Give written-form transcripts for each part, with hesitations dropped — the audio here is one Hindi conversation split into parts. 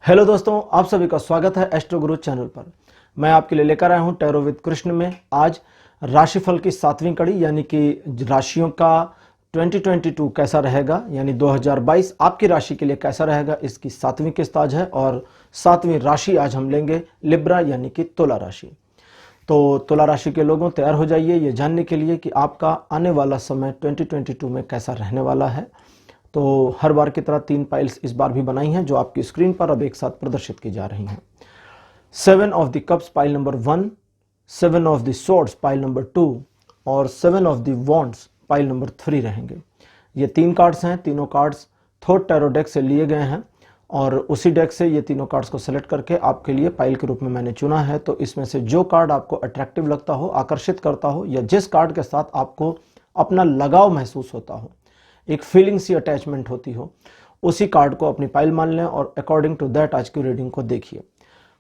हेलो दोस्तों, आप सभी का स्वागत है एस्ट्रो गुरु चैनल पर। मैं आपके लिए लेकर आया हूं टैरो विद कृष्ण में आज राशिफल की 7वीं कड़ी यानी कि राशियों का 2022 कैसा रहेगा, यानी 2022 आपकी राशि के लिए कैसा रहेगा, इसकी 7वीं किस्त आज है। और 7वीं राशि आज हम लेंगे लिब्रा यानी कि तुला राशि। तो तुला राशि के लोगों तैयार हो जाइए ये जानने के लिए कि आपका आने वाला समय 2022 में कैसा रहने वाला है। तो हर बार की तरह 3 पाइल्स इस बार भी बनाई हैं जो आपकी स्क्रीन पर अब एक साथ प्रदर्शित की जा रही हैं। 7 of the cups pile number 1, 7 of the swords pile number 2 और 7 of the wands pile number 3 रहेंगे। ये 3 कार्ड्स हैं। तीनों कार्ड्स थॉट टैरो डेक से लिए गए हैं और उसी डेक से ये तीनों कार्ड्स को सेलेक्ट करके आपके लिए पाइल के रूप में मैंने चुना है। तो इसमें से जो कार्ड आपको अट्रैक्टिव लगता हो, आकर्षित करता हो, या जिस कार्ड के साथ आपको अपना लगाव महसूस होता हो, एक फीलिंग सी अटैचमेंट होती हो, उसी कार्ड को अपनी पाइल मान लें और अकॉर्डिंग टू दैट आज की रीडिंग को देखिए।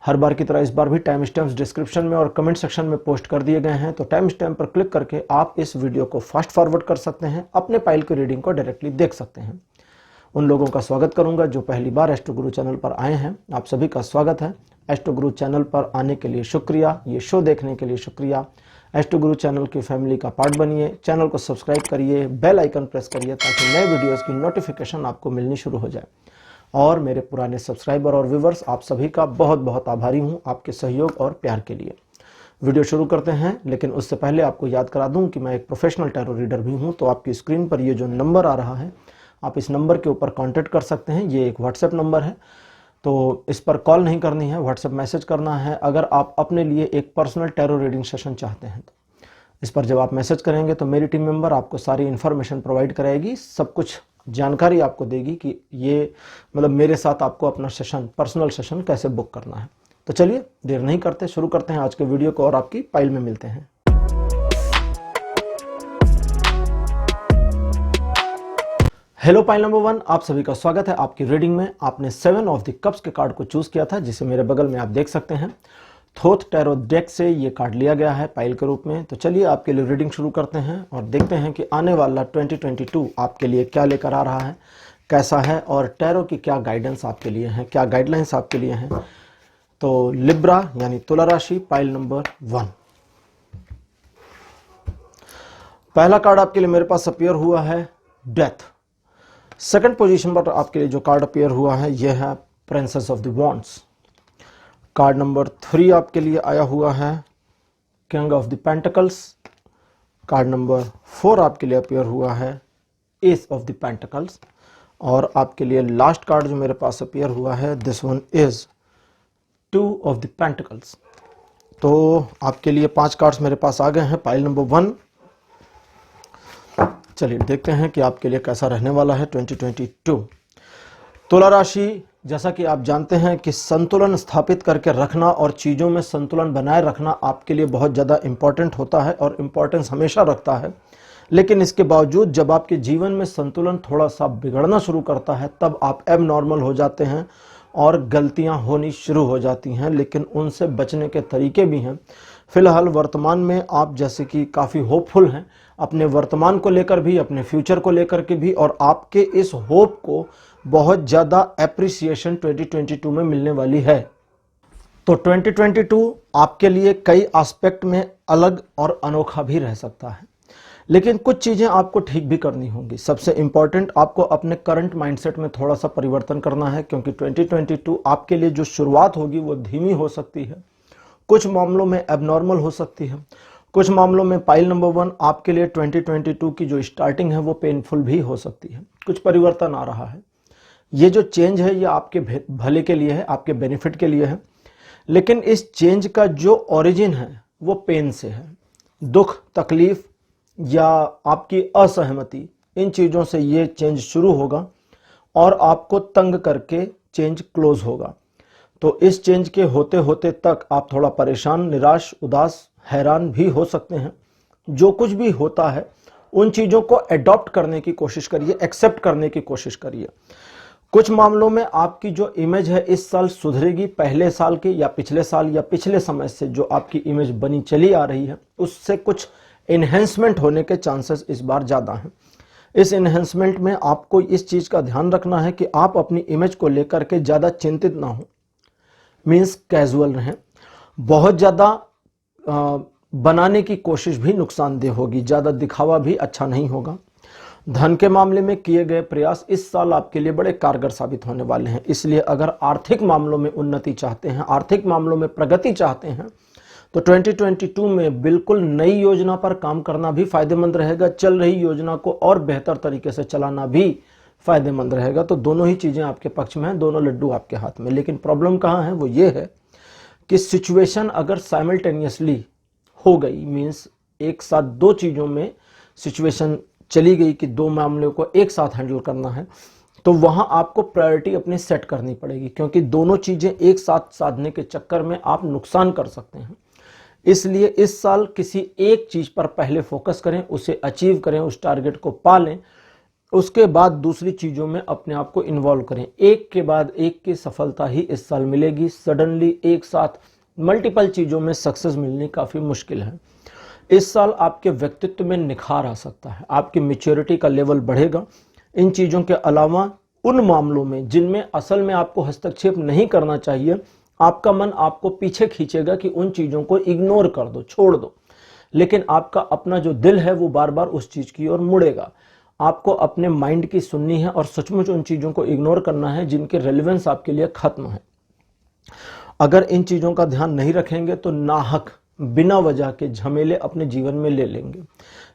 हर बार की तरह इस बार भी टाइम स्टैम्प्स डिस्क्रिप्शन में और कमेंट सेक्शन में पोस्ट कर दिए गए हैं। तो टाइम स्टैम्प पर क्लिक करके आप इस वीडियो को फास्ट फॉरवर्ड कर सकते हैं, अपने पाइल की रीडिंग को डायरेक्टली देख सकते हैं। उन लोगों का स्वागत करूंगा जो पहली बार एस्ट्रो गुरु चैनल पर आए हैं। आप सभी का स्वागत है। एस्ट्रो गुरु चैनल पर आने के लिए शुक्रिया, ये शो देखने के लिए शुक्रिया। एस्ट्रो गुरु चैनल की फैमिली का पार्ट बनिए, चैनल को सब्सक्राइब करिए, बेल आइकन प्रेस करिए ताकि नए वीडियोस की नोटिफिकेशन आपको मिलनी शुरू हो जाए। और मेरे पुराने सब्सक्राइबर और व्यूवर्स, आप सभी का बहुत बहुत आभारी हूँ आपके सहयोग और प्यार के लिए। वीडियो शुरू करते हैं, लेकिन उससे पहले आपको याद करा दूं कि मैं एक प्रोफेशनल टैरो रीडर भी हूं। तो आपकी स्क्रीन पर ये जो नंबर आ रहा है, आप इस नंबर के ऊपर कांटेक्ट कर सकते हैं। ये एक व्हाट्सएप नंबर है, तो इस पर कॉल नहीं करनी है, व्हाट्सएप मैसेज करना है अगर आप अपने लिए एक पर्सनल टैरो रीडिंग सेशन चाहते हैं। तो इस पर जब आप मैसेज करेंगे तो मेरी टीम मेंबर आपको सारी इन्फॉर्मेशन प्रोवाइड कराएगी, सब कुछ जानकारी आपको देगी कि ये मतलब मेरे साथ आपको अपना सेशन, पर्सनल सेशन कैसे बुक करना है। तो चलिए देर नहीं करते, शुरू करते हैं आज के वीडियो को और आपकी पाइल में मिलते हैं। हेलो पाइल नंबर 1, आप सभी का स्वागत है आपकी रीडिंग में। आपने 7 ऑफ द कप्स के कार्ड को चूज किया था, जिसे मेरे बगल में आप देख सकते हैं। थोथ टैरो डेक से ये कार्ड लिया गया है पाइल के रूप में। तो चलिए आपके लिए रीडिंग शुरू करते हैं और देखते हैं कि आने वाला 2022 आपके लिए क्या लेकर आ रहा है, कैसा है, और टैरो की क्या गाइडेंस आपके लिए है, क्या गाइडलाइंस आपके लिए हैं। तो लिब्रा यानी तुला राशि, पाइल नंबर 1। पहला कार्ड आपके लिए मेरे पास अपीयर हुआ है डेथ। सेकंड पोजीशन पर आपके लिए जो कार्ड अपीयर हुआ है यह है princess of the wands. Card number 3 आपके लिए आया हुआ है king of the pentacles. Card number 4 आपके लिए अपीयर हुआ है एस ऑफ द पेंटिकल्स। और आपके लिए लास्ट कार्ड जो मेरे पास अपीयर हुआ है, this one is 2 of the pentacles. तो आपके लिए 5 कार्ड्स मेरे पास आ गए हैं पाइल नंबर 1। चलिए देखते हैं कि आपके लिए कैसा रहने वाला है 2022। तुला राशि, जैसा कि आप जानते हैं कि संतुलन स्थापित करके रखना और चीज़ों में संतुलन बनाए रखना आपके लिए बहुत ज़्यादा इम्पॉर्टेंट होता है और इम्पॉर्टेंस हमेशा रखता है। लेकिन इसके बावजूद जब आपके जीवन में संतुलन थोड़ा सा बिगड़ना शुरू करता है, तब आप एबनॉर्मल हो जाते हैं और गलतियां होनी शुरू हो जाती हैं। लेकिन उनसे बचने के तरीके भी हैं। फिलहाल वर्तमान में आप जैसे कि काफ़ी होपफुल हैं अपने वर्तमान को लेकर भी, अपने फ्यूचर को लेकर के भी, और आपके इस होप को बहुत ज़्यादा एप्रिसिएशन 2022 में मिलने वाली है। तो 2022 आपके लिए कई एस्पेक्ट में अलग और अनोखा भी रह सकता है, लेकिन कुछ चीज़ें आपको ठीक भी करनी होंगी। सबसे इंपॉर्टेंट, आपको अपने करंट माइंडसेट में थोड़ा सा परिवर्तन करना है, क्योंकि 2022 आपके लिए जो शुरुआत होगी वो धीमी हो सकती है, कुछ मामलों में एबनॉर्मल हो सकती है, कुछ मामलों में पाइल नंबर 1 आपके लिए 2022 की जो स्टार्टिंग है वो पेनफुल भी हो सकती है। कुछ परिवर्तन आ रहा है, ये जो चेंज है ये आपके भले के लिए है, आपके बेनिफिट के लिए है। लेकिन इस चेंज का जो ओरिजिन है वो पेन से है। दुख, तकलीफ या आपकी असहमति, इन चीज़ों से ये चेंज शुरू होगा और आपको तंग करके चेंज क्लोज होगा। तो इस चेंज के होते होते तक आप थोड़ा परेशान, निराश, उदास, हैरान भी हो सकते हैं। जो कुछ भी होता है उन चीज़ों को एडॉप्ट करने की कोशिश करिए, एक्सेप्ट करने की कोशिश करिए। कुछ मामलों में आपकी जो इमेज है इस साल सुधरेगी। पहले साल के या पिछले साल या पिछले समय से जो आपकी इमेज बनी चली आ रही है उससे कुछ इन्हेंसमेंट होने के चांसेस इस बार ज़्यादा हैं। इस इन्हेंसमेंट में आपको इस चीज़ का ध्यान रखना है कि आप अपनी इमेज को लेकर के ज़्यादा चिंतित ना हो। मीन्स कैजुअल रहें। बहुत ज़्यादा बनाने की कोशिश भी नुकसानदेह होगी, ज़्यादा दिखावा भी अच्छा नहीं होगा। धन के मामले में किए गए प्रयास इस साल आपके लिए बड़े कारगर साबित होने वाले हैं। इसलिए अगर आर्थिक मामलों में उन्नति चाहते हैं, आर्थिक मामलों में प्रगति चाहते हैं, तो 2022 में बिल्कुल नई योजना पर काम करना भी फायदेमंद रहेगा। चल रही योजना को और बेहतर तरीके से चलाना भी फायदेमंद रहेगा। तो दोनों ही चीज़ें आपके पक्ष में हैं, दोनों लड्डू आपके हाथ में। लेकिन प्रॉब्लम कहाँ है, वो ये है कि सिचुएशन अगर साइमल्टेनियसली हो गई, मीन्स एक साथ दो चीज़ों में सिचुएशन चली गई कि दो मामलों को एक साथ हैंडल करना है, तो वहां आपको प्रायोरिटी अपनी सेट करनी पड़ेगी, क्योंकि दोनों चीज़ें एक साथ साधने के चक्कर में आप नुकसान कर सकते हैं। इसलिए इस साल किसी एक चीज़ पर पहले फोकस करें, उसे अचीव करें, उस टारगेट को पालें, उसके बाद दूसरी चीज़ों में अपने आप को इन्वॉल्व करें। एक के बाद एक की सफलता ही इस साल मिलेगी। सडनली एक साथ मल्टीपल चीज़ों में सक्सेस मिलनी काफ़ी मुश्किल है। इस साल आपके व्यक्तित्व में निखार आ सकता है, आपकी मैच्योरिटी का लेवल बढ़ेगा। इन चीज़ों के अलावा उन मामलों में जिनमें असल में आपको हस्तक्षेप नहीं करना चाहिए, आपका मन आपको पीछे खींचेगा कि उन चीज़ों को इग्नोर कर दो, छोड़ दो, लेकिन आपका अपना जो दिल है वो बार बार उस चीज़ की ओर मुड़ेगा। आपको अपने माइंड की सुननी है और सचमुच उन चीज़ों को इग्नोर करना है जिनके रेलेवेंस आपके लिए खत्म है। अगर इन चीज़ों का ध्यान नहीं रखेंगे तो नाहक बिना वजह के झमेले अपने जीवन में ले लेंगे।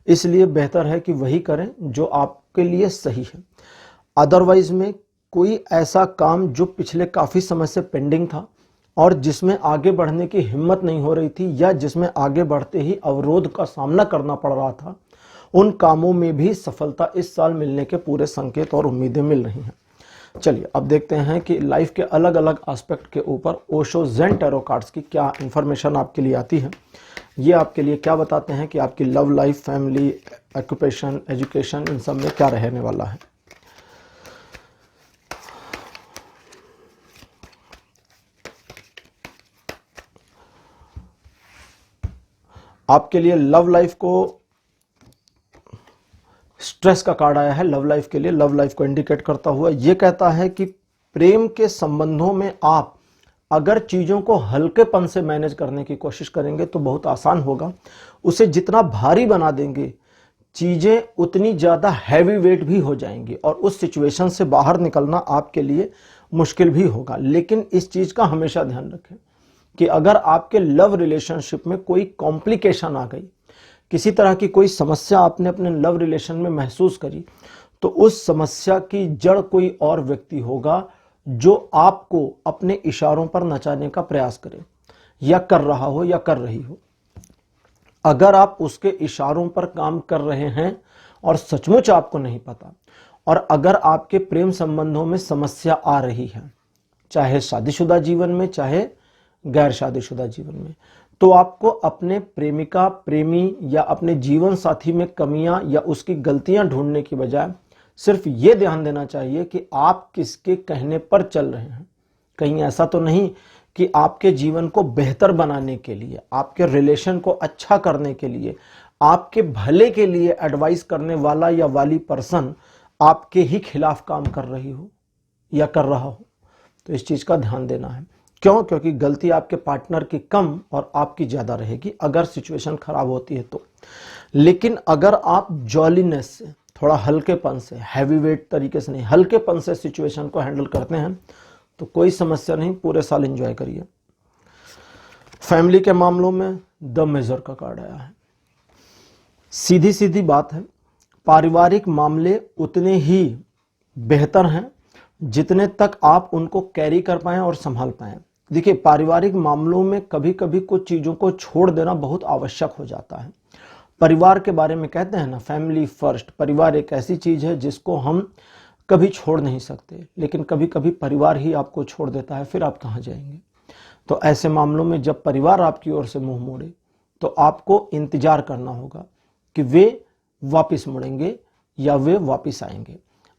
इसलिए बेहतर है कि वही करें जो आपके लिए सही है। अदरवाइज में कोई ऐसा काम जो पिछले काफ़ी समय से पेंडिंग था और जिसमें आगे बढ़ने की हिम्मत नहीं हो रही थी, या जिसमें आगे बढ़ते ही अवरोध का सामना करना पड़ रहा था, उन कामों में भी सफलता इस साल मिलने के पूरे संकेत और उम्मीदें मिल रही हैं। चलिए अब देखते हैं कि लाइफ के अलग अलग एस्पेक्ट के ऊपर ओशो ज़ेन टैरो कार्ड्स की क्या इंफॉर्मेशन आपके लिए आती है। ये आपके लिए क्या बताते हैं कि आपकी love life, family, occupation, education, इन सब में क्या रहने वाला है। आपके लिए लव लाइफ को स्ट्रेस का कार्ड आया है। लव लाइफ के लिए, लव लाइफ को इंडिकेट करता हुआ ये कहता है कि प्रेम के संबंधों में आप अगर चीज़ों को हल्केपन से मैनेज करने की कोशिश करेंगे तो बहुत आसान होगा। उसे जितना भारी बना देंगे चीज़ें उतनी ज़्यादा हैवी वेट भी हो जाएंगी और उस सिचुएशन से बाहर निकलना आपके लिए मुश्किल भी होगा। लेकिन इस चीज़ का हमेशा ध्यान रखें कि अगर आपके लव रिलेशनशिप में कोई कॉम्प्लिकेशन आ गई, किसी तरह की कोई समस्या आपने अपने लव रिलेशन में महसूस करी, तो उस समस्या की जड़ कोई और व्यक्ति होगा जो आपको अपने इशारों पर नचाने का प्रयास करे, या कर रहा हो या कर रही हो। अगर आप उसके इशारों पर काम कर रहे हैं और सचमुच आपको नहीं पता, और अगर आपके प्रेम संबंधों में समस्या आ रही है, चाहे शादीशुदा जीवन में चाहे गैर शादीशुदा जीवन में, तो आपको अपने प्रेमिका, प्रेमी या अपने जीवन साथी में कमियां या उसकी गलतियां ढूंढने की बजाय सिर्फ ये ध्यान देना चाहिए कि आप किसके कहने पर चल रहे हैं। कहीं ऐसा तो नहीं कि आपके जीवन को बेहतर बनाने के लिए, आपके रिलेशन को अच्छा करने के लिए, आपके भले के लिए एडवाइस करने वाला या वाली पर्सन आपके ही खिलाफ काम कर रही हो या कर रहा हो। तो इस चीज़ का ध्यान देना है। क्यों? क्योंकि गलती आपके पार्टनर की कम और आपकी ज़्यादा रहेगी अगर सिचुएशन खराब होती है तो। लेकिन अगर आप जॉलीनेस से, थोड़ा हल्केपन से, हैवी वेट तरीके से नहीं, हल्केपन से सिचुएशन को हैंडल करते हैं तो कोई समस्या नहीं, पूरे साल एंजॉय करिए। फैमिली के मामलों में द मेजर का कार्ड आया है। सीधी सीधी बात है, पारिवारिक मामले उतने ही बेहतर हैं जितने तक आप उनको कैरी कर पाएं और संभाल पाएं। देखिए, पारिवारिक मामलों में कभी कभी कुछ चीज़ों को छोड़ देना बहुत आवश्यक हो जाता है। परिवार के बारे में कहते हैं ना, फैमिली फर्स्ट। परिवार एक ऐसी चीज़ है जिसको हम कभी छोड़ नहीं सकते, लेकिन कभी कभी परिवार ही आपको छोड़ देता है, फिर आप कहाँ जाएंगे। तो ऐसे मामलों में जब परिवार आपकी ओर से मुंह मोड़े तो आपको इंतजार करना होगा कि वे वापस मुड़ेंगे या वे वापस आएंगे।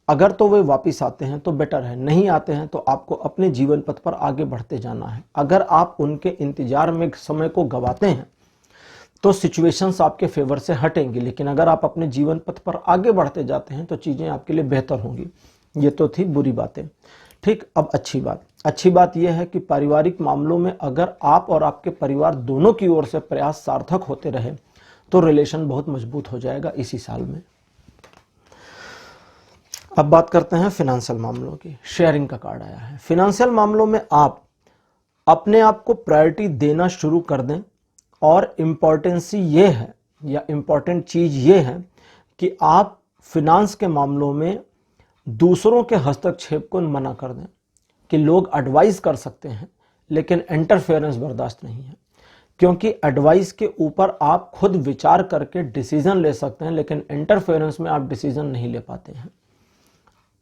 अगर तो वे वापस आते हैं तो बेटर है, नहीं आते हैं तो आपको अपने जीवन पथ पर आगे बढ़ते जाना है। अगर आप उनके इंतजार में समय को गंवाते हैं तो सिचुएशंस आपके फेवर से हटेंगी, लेकिन अगर आप अपने जीवन पथ पर आगे बढ़ते जाते हैं तो चीज़ें आपके लिए बेहतर होंगी। ये तो थी बुरी बातें। ठीक, अब अच्छी बात। अच्छी बात यह है कि पारिवारिक मामलों में अगर आप और आपके परिवार दोनों की ओर से प्रयास सार्थक होते रहे तो रिलेशन बहुत मजबूत हो जाएगा इसी साल में। अब बात करते हैं फिनेंशियल मामलों की। शेयरिंग का कार्ड आया है। फिनेंशियल मामलों में आप अपने आप को प्रायोरिटी देना शुरू कर दें और इम्पोर्टेंसी ये है या इम्पोर्टेंट चीज ये है कि आप फिनांस के मामलों में दूसरों के हस्तक्षेप को मना कर दें कि लोग एडवाइस कर सकते हैं लेकिन इंटरफेरेंस बर्दाश्त नहीं है, क्योंकि एडवाइस के ऊपर आप खुद विचार करके डिसीजन ले सकते हैं लेकिन इंटरफेरेंस में आप डिसीजन नहीं ले पाते हैं।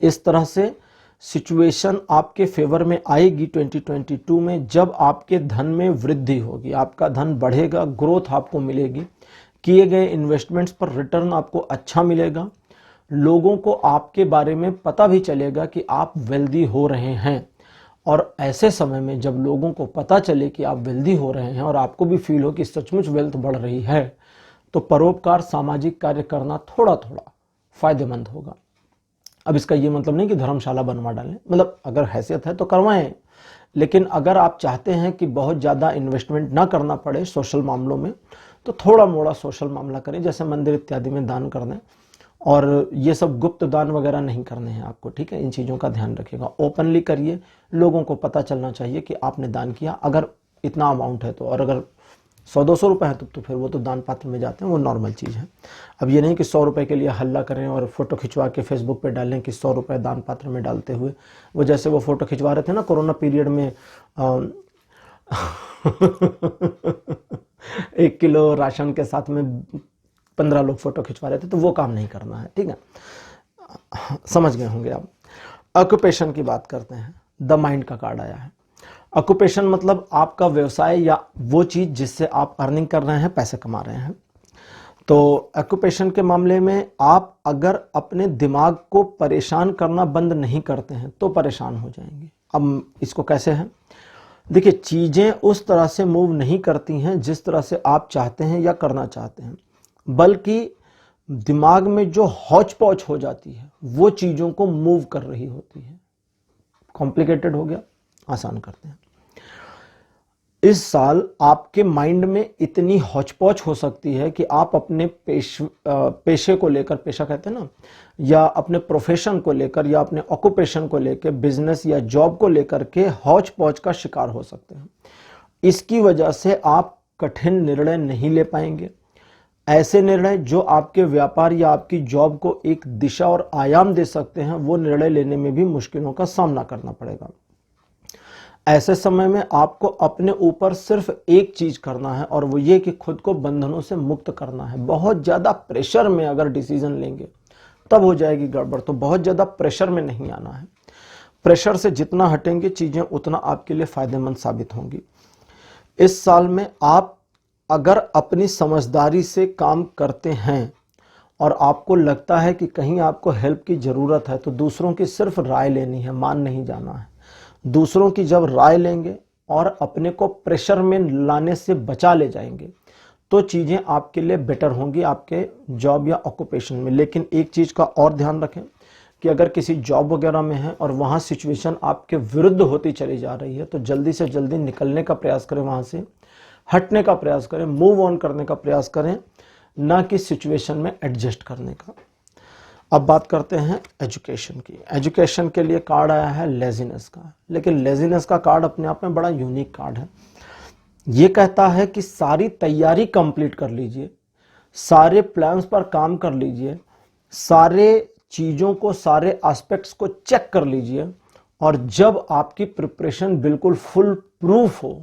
इस तरह से सिचुएशन आपके फेवर में आएगी 2022 में, जब आपके धन में वृद्धि होगी, आपका धन बढ़ेगा, ग्रोथ आपको मिलेगी, किए गए इन्वेस्टमेंट्स पर रिटर्न आपको अच्छा मिलेगा, लोगों को आपके बारे में पता भी चलेगा कि आप वेल्दी हो रहे हैं। और ऐसे समय में जब लोगों को पता चले कि आप वेल्दी हो रहे हैं और आपको भी फील हो कि सचमुच वेल्थ बढ़ रही है, तो परोपकार, सामाजिक कार्य करना थोड़ा थोड़ा फायदेमंद होगा। अब इसका ये मतलब नहीं कि धर्मशाला बनवा डालें, मतलब अगर हैसियत है तो करवाएं, लेकिन अगर आप चाहते हैं कि बहुत ज़्यादा इन्वेस्टमेंट ना करना पड़े सोशल मामलों में, तो थोड़ा मोड़ा सोशल मामला करें, जैसे मंदिर इत्यादि में दान कर दें। और ये सब गुप्त दान वगैरह नहीं करने हैं आपको, ठीक है। इन चीज़ों का ध्यान रखिएगा। ओपनली करिए, लोगों को पता चलना चाहिए कि आपने दान किया, अगर इतना अमाउंट है तो। और अगर 100-200 रुपये है तो फिर वो तो दान पात्र में जाते हैं, वो नॉर्मल चीज़ है। अब ये नहीं कि 100 रुपये के लिए हल्ला करें और फोटो खिंचवा के फेसबुक पे डालें कि 100 रुपये दान पात्र में डालते हुए। वो जैसे वो फोटो खिंचवा रहे थे ना कोरोना पीरियड में 1 किलो राशन के साथ में 15 लोग फोटो खिंचवा रहे थे, तो वो काम नहीं करना है, ठीक है। समझ गए होंगे आप। ऑक्यूपेशन की बात करते हैं। द माइंड का कार्ड आया है। ऑक्यूपेशन मतलब आपका व्यवसाय या वो चीज जिससे आप अर्निंग कर रहे हैं, पैसे कमा रहे हैं। तो ऑक्यूपेशन के मामले में आप अगर अपने दिमाग को परेशान करना बंद नहीं करते हैं तो परेशान हो जाएंगे। अब इसको कैसे है, देखिए, चीजें उस तरह से मूव नहीं करती हैं जिस तरह से आप चाहते हैं या करना चाहते हैं, बल्कि दिमाग में जो हौच पौच हो जाती है वो चीजों को मूव कर रही होती है। कॉम्प्लिकेटेड हो गया, आसान करते हैं। इस साल आपके माइंड में इतनी हौच-पौच हो सकती है कि आप अपने पेशे को लेकर, पेशा कहते हैं ना, या अपने प्रोफेशन को लेकर या अपने ऑक्यूपेशन को लेकर, बिजनेस या जॉब को लेकर के हौच-पौच का शिकार हो सकते हैं। इसकी वजह से आप कठिन निर्णय नहीं ले पाएंगे। ऐसे निर्णय जो आपके व्यापार या आपकी जॉब को एक दिशा और आयाम दे सकते हैं, वो निर्णय लेने में भी मुश्किलों का सामना करना पड़ेगा। ऐसे समय में आपको अपने ऊपर सिर्फ एक चीज करना है और वो ये कि खुद को बंधनों से मुक्त करना है। बहुत ज्यादा प्रेशर में अगर डिसीजन लेंगे तब हो जाएगी गड़बड़, तो बहुत ज्यादा प्रेशर में नहीं आना है। प्रेशर से जितना हटेंगे चीजें उतना आपके लिए फायदेमंद साबित होंगी। इस साल में आप अगर अपनी समझदारी से काम करते हैं और आपको लगता है कि कहीं आपको हेल्प की जरूरत है, तो दूसरों की सिर्फ राय लेनी है, मान नहीं जाना है। दूसरों की जब राय लेंगे और अपने को प्रेशर में लाने से बचा ले जाएंगे तो चीजें आपके लिए बेटर होंगी आपके जॉब या ऑक्यूपेशन में। लेकिन एक चीज का और ध्यान रखें कि अगर किसी जॉब वगैरह में है और वहां सिचुएशन आपके विरुद्ध होती चली जा रही है, तो जल्दी से जल्दी निकलने का प्रयास करें, वहां से हटने का प्रयास करें, मूव ऑन करने का प्रयास करें, ना कि सिचुएशन में एडजस्ट करने का। अब बात करते हैं एजुकेशन की। एजुकेशन के लिए कार्ड आया है लेजीनेस का, लेकिन लेजीनेस का कार्ड अपने आप में बड़ा यूनिक कार्ड है। ये कहता है कि सारी तैयारी कंप्लीट कर लीजिए, सारे प्लान्स पर काम कर लीजिए, सारे चीज़ों को, सारे एस्पेक्ट्स को चेक कर लीजिए, और जब आपकी प्रिपरेशन बिल्कुल फुल प्रूफ हो,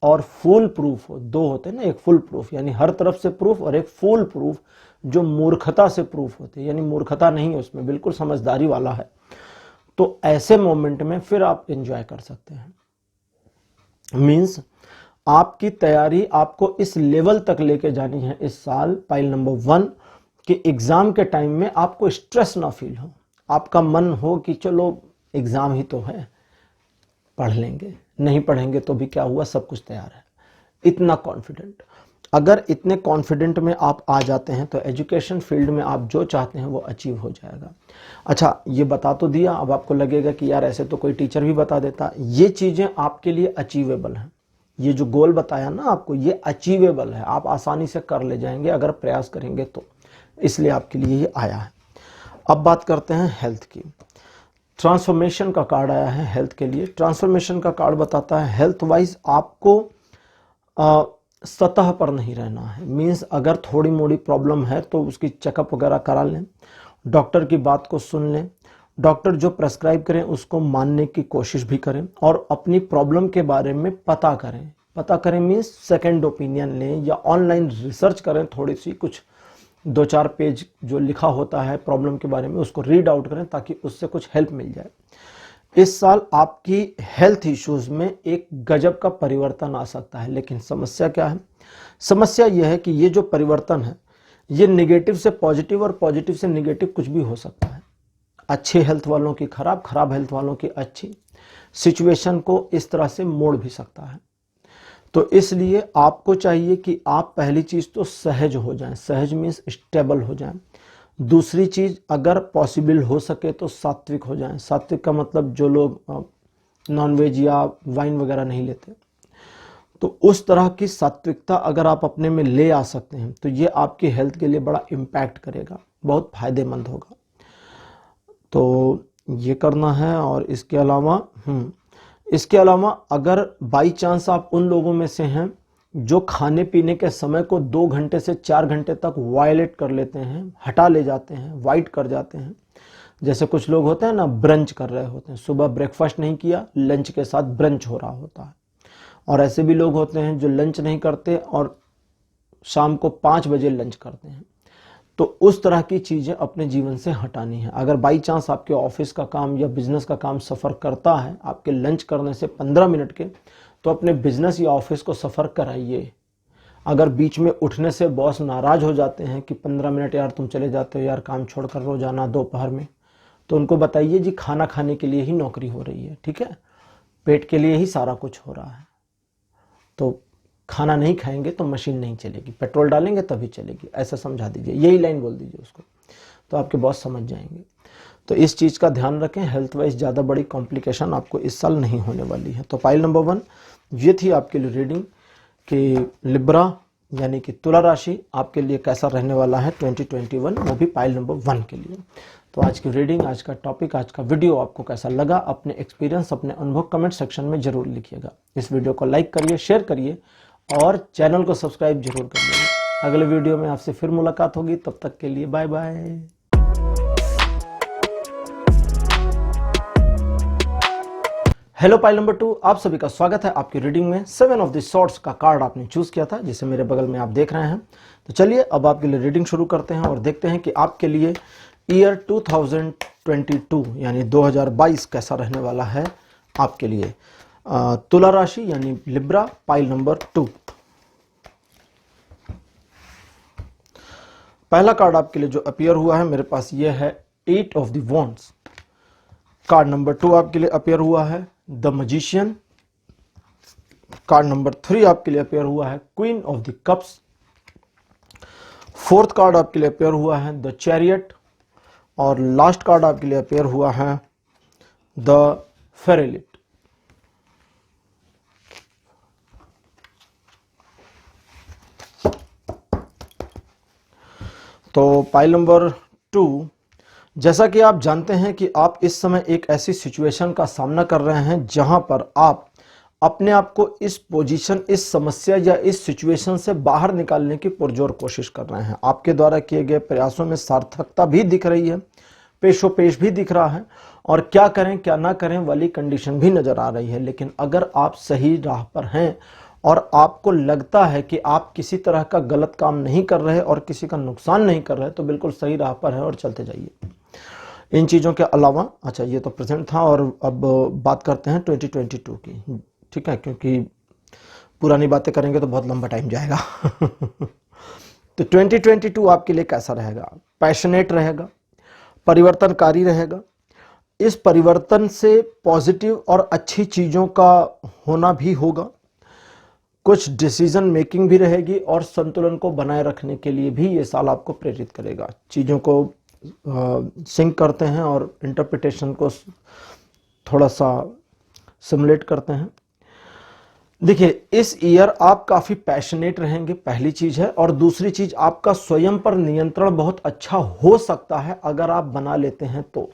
और फुल प्रूफ हो, दो होते हैं ना, एक फुल प्रूफ यानी हर तरफ से प्रूफ, और एक फुल प्रूफ जो मूर्खता से प्रूफ होते हैं, यानी मूर्खता नहीं है उसमें, बिल्कुल समझदारी वाला है। तो ऐसे मोमेंट में फिर आप एंजॉय कर सकते हैं। मींस आपकी तैयारी आपको इस लेवल तक लेके जानी है इस साल, पाइल नंबर 1, कि एग्जाम के टाइम में आपको स्ट्रेस ना फील हो, आपका मन हो कि चलो एग्जाम ही तो है, पढ़ लेंगे, नहीं पढ़ेंगे तो भी क्या हुआ, सब कुछ तैयार है, इतना कॉन्फिडेंट। अगर इतने कॉन्फिडेंट में आप आ जाते हैं तो एजुकेशन फील्ड में आप जो चाहते हैं वो अचीव हो जाएगा। अच्छा, ये बता तो दिया, अब आपको लगेगा कि यार ऐसे तो कोई टीचर भी बता देता। ये चीज़ें आपके लिए अचीवेबल हैं। ये जो गोल बताया ना आपको, ये अचीवेबल है, आप आसानी से कर ले जाएंगे अगर प्रयास करेंगे तो, इसलिए आपके लिए ये आया है। अब बात करते हैं हेल्थ की। ट्रांसफॉर्मेशन का कार्ड आया है हेल्थ के लिए। ट्रांसफॉर्मेशन का कार्ड बताता है हेल्थ वाइज आपको सतह पर नहीं रहना है। मीन्स अगर थोड़ी मोड़ी प्रॉब्लम है तो उसकी चेकअप वगैरह करा लें, डॉक्टर की बात को सुन लें, डॉक्टर जो प्रेस्क्राइब करें उसको मानने की कोशिश भी करें, और अपनी प्रॉब्लम के बारे में पता करें। पता करें मीन्स सेकंड ओपिनियन लें या ऑनलाइन रिसर्च करें, थोड़ी सी कुछ 2-4 पेज जो लिखा होता है प्रॉब्लम के बारे में उसको रीड आउट करें ताकि उससे कुछ हेल्प मिल जाए। इस साल आपकी हेल्थ इश्यूज में एक गजब का परिवर्तन आ सकता है, लेकिन समस्या क्या है? समस्या यह है कि ये जो परिवर्तन है ये नेगेटिव से पॉजिटिव और पॉजिटिव से नेगेटिव कुछ भी हो सकता है। अच्छे हेल्थ वालों की खराब, खराब हेल्थ वालों की अच्छी, सिचुएशन को इस तरह से मोड़ भी सकता है। तो इसलिए आपको चाहिए कि आप पहली चीज़ तो सहज हो जाएं। सहज मीन्स स्टेबल हो जाएं। दूसरी चीज़, अगर पॉसिबल हो सके तो सात्विक हो जाएं। सात्विक का मतलब जो लोग नॉनवेज या वाइन वगैरह नहीं लेते, तो उस तरह की सात्विकता अगर आप अपने में ले आ सकते हैं तो ये आपकी हेल्थ के लिए बड़ा इम्पैक्ट करेगा, बहुत फायदेमंद होगा। तो ये करना है। और इसके अलावा अगर बाई चांस आप उन लोगों में से हैं जो खाने पीने के समय को 2 घंटे से 4 घंटे तक वायलेट कर लेते हैं, हटा ले जाते हैं, वाइट कर जाते हैं, जैसे कुछ लोग होते हैं ना, ब्रंच कर रहे होते हैं, सुबह ब्रेकफास्ट नहीं किया, लंच के साथ ब्रंच हो रहा होता है। और ऐसे भी लोग होते हैं जो लंच नहीं करते और शाम को 5 बजे लंच करते हैं। तो उस तरह की चीज़ें अपने जीवन से हटानी है। अगर बाई चांस आपके ऑफिस का काम या बिजनेस का काम सफ़र करता है आपके लंच करने से 15 मिनट के, तो अपने बिजनेस या ऑफिस को सफ़र कराइए। अगर बीच में उठने से बॉस नाराज़ हो जाते हैं कि 15 मिनट यार तुम चले जाते हो यार काम छोड़कर रोजाना दोपहर में, तो उनको बताइए जी खाना खाने के लिए ही नौकरी हो रही है, ठीक है, पेट के लिए ही सारा कुछ हो रहा है। तो खाना नहीं खाएंगे तो मशीन नहीं चलेगी, पेट्रोल डालेंगे तभी चलेगी, ऐसा समझा दीजिए, यही लाइन बोल दीजिए उसको, तो आपके बॉस समझ जाएंगे। तो इस चीज़ का ध्यान रखें, हेल्थ वाइज ज़्यादा बड़ी कॉम्प्लिकेशन आपको इस साल नहीं होने वाली है। तो पाइल नंबर 1 ये थी आपके लिए रीडिंग कि लिब्रा यानी कि तुला राशि आपके लिए कैसा रहने वाला है 2021, वो भी पाइल नंबर 1 के लिए। तो आज की रीडिंग, आज का टॉपिक, आज का वीडियो आपको कैसा लगा, अपने एक्सपीरियंस, अपने अनुभव कमेंट सेक्शन में जरूर लिखिएगा। इस वीडियो को लाइक करिए, शेयर करिए और चैनल को सब्सक्राइब जरूर करिएगा। अगले वीडियो में आपसे फिर मुलाकात होगी, तब तक के लिए bye bye. Hello pile number 2, आप सभी का स्वागत है आपकी रीडिंग में। 7 ऑफ द सॉर्ड्स का कार्ड आपने चूज किया था, जिसे मेरे बगल में आप देख रहे हैं। तो चलिए अब आपके लिए रीडिंग शुरू करते हैं और देखते हैं कि आपके लिए ईयर 2022 यानी 2022 कैसा रहने वाला है आपके लिए। तुला राशि यानी लिब्रा, पाइल नंबर 2। पहला कार्ड आपके लिए जो अपीयर हुआ है मेरे पास ये है 8 of the wands. Card number 2 आपके लिए अपीयर हुआ है द मैजिशियन। कार्ड नंबर 3 आपके लिए अपीयर हुआ है queen of the cups. Fourth card आपके लिए अपीयर हुआ है द चैरियट। और लास्ट कार्ड आपके लिए अपीयर हुआ है द फेरेलिट। तो पाइल नंबर 2, जैसा कि आप जानते हैं कि आप इस समय एक ऐसी सिचुएशन का सामना कर रहे हैं जहां पर आप अपने आप को इस पोजीशन, इस समस्या या इस सिचुएशन से बाहर निकालने की पुरजोर कोशिश कर रहे हैं। आपके द्वारा किए गए प्रयासों में सार्थकता भी दिख रही है, पेशो पेश भी दिख रहा है, और क्या करें क्या ना करें वाली कंडीशन भी नजर आ रही है। लेकिन अगर आप सही राह पर हैं और आपको लगता है कि आप किसी तरह का गलत काम नहीं कर रहे और किसी का नुकसान नहीं कर रहे, तो बिल्कुल सही राह पर है और चलते जाइए। इन चीज़ों के अलावा, अच्छा ये तो प्रेजेंट था, और अब बात करते हैं 2022 की, ठीक है, क्योंकि पुरानी बातें करेंगे तो बहुत लंबा टाइम जाएगा। तो 2022 आपके लिए कैसा रहेगा? पैशनेट रहेगा, परिवर्तनकारी रहेगा। इस परिवर्तन से पॉजिटिव और अच्छी चीज़ों का होना भी होगा। कुछ डिसीजन मेकिंग भी रहेगी और संतुलन को बनाए रखने के लिए भी ये साल आपको प्रेरित करेगा। चीज़ों को सिंक करते हैं और इंटरप्रिटेशन को थोड़ा सा सिमुलेट करते हैं। देखिए, इस ईयर आप काफ़ी पैशनेट रहेंगे, पहली चीज़ है। और दूसरी चीज़, आपका स्वयं पर नियंत्रण बहुत अच्छा हो सकता है अगर आप बना लेते हैं तो।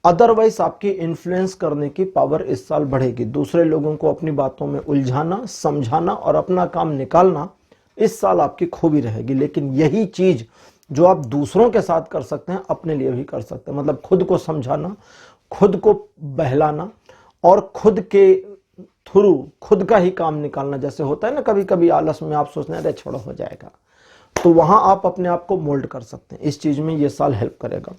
अदरवाइज आपकी इन्फ्लुएंस करने की पावर इस साल बढ़ेगी। दूसरे लोगों को अपनी बातों में उलझाना, समझाना और अपना काम निकालना इस साल आपकी खूबी रहेगी। लेकिन यही चीज़ जो आप दूसरों के साथ कर सकते हैं, अपने लिए भी कर सकते हैं। मतलब खुद को समझाना, खुद को बहलाना और खुद के थ्रू खुद का ही काम निकालना। जैसे होता है ना, कभी कभी आलस में आप सोचते हैं अरे छोड़ो हो जाएगा, तो वहां आप अपने आप को मोल्ड कर सकते हैं। इस चीज में ये साल हेल्प करेगा।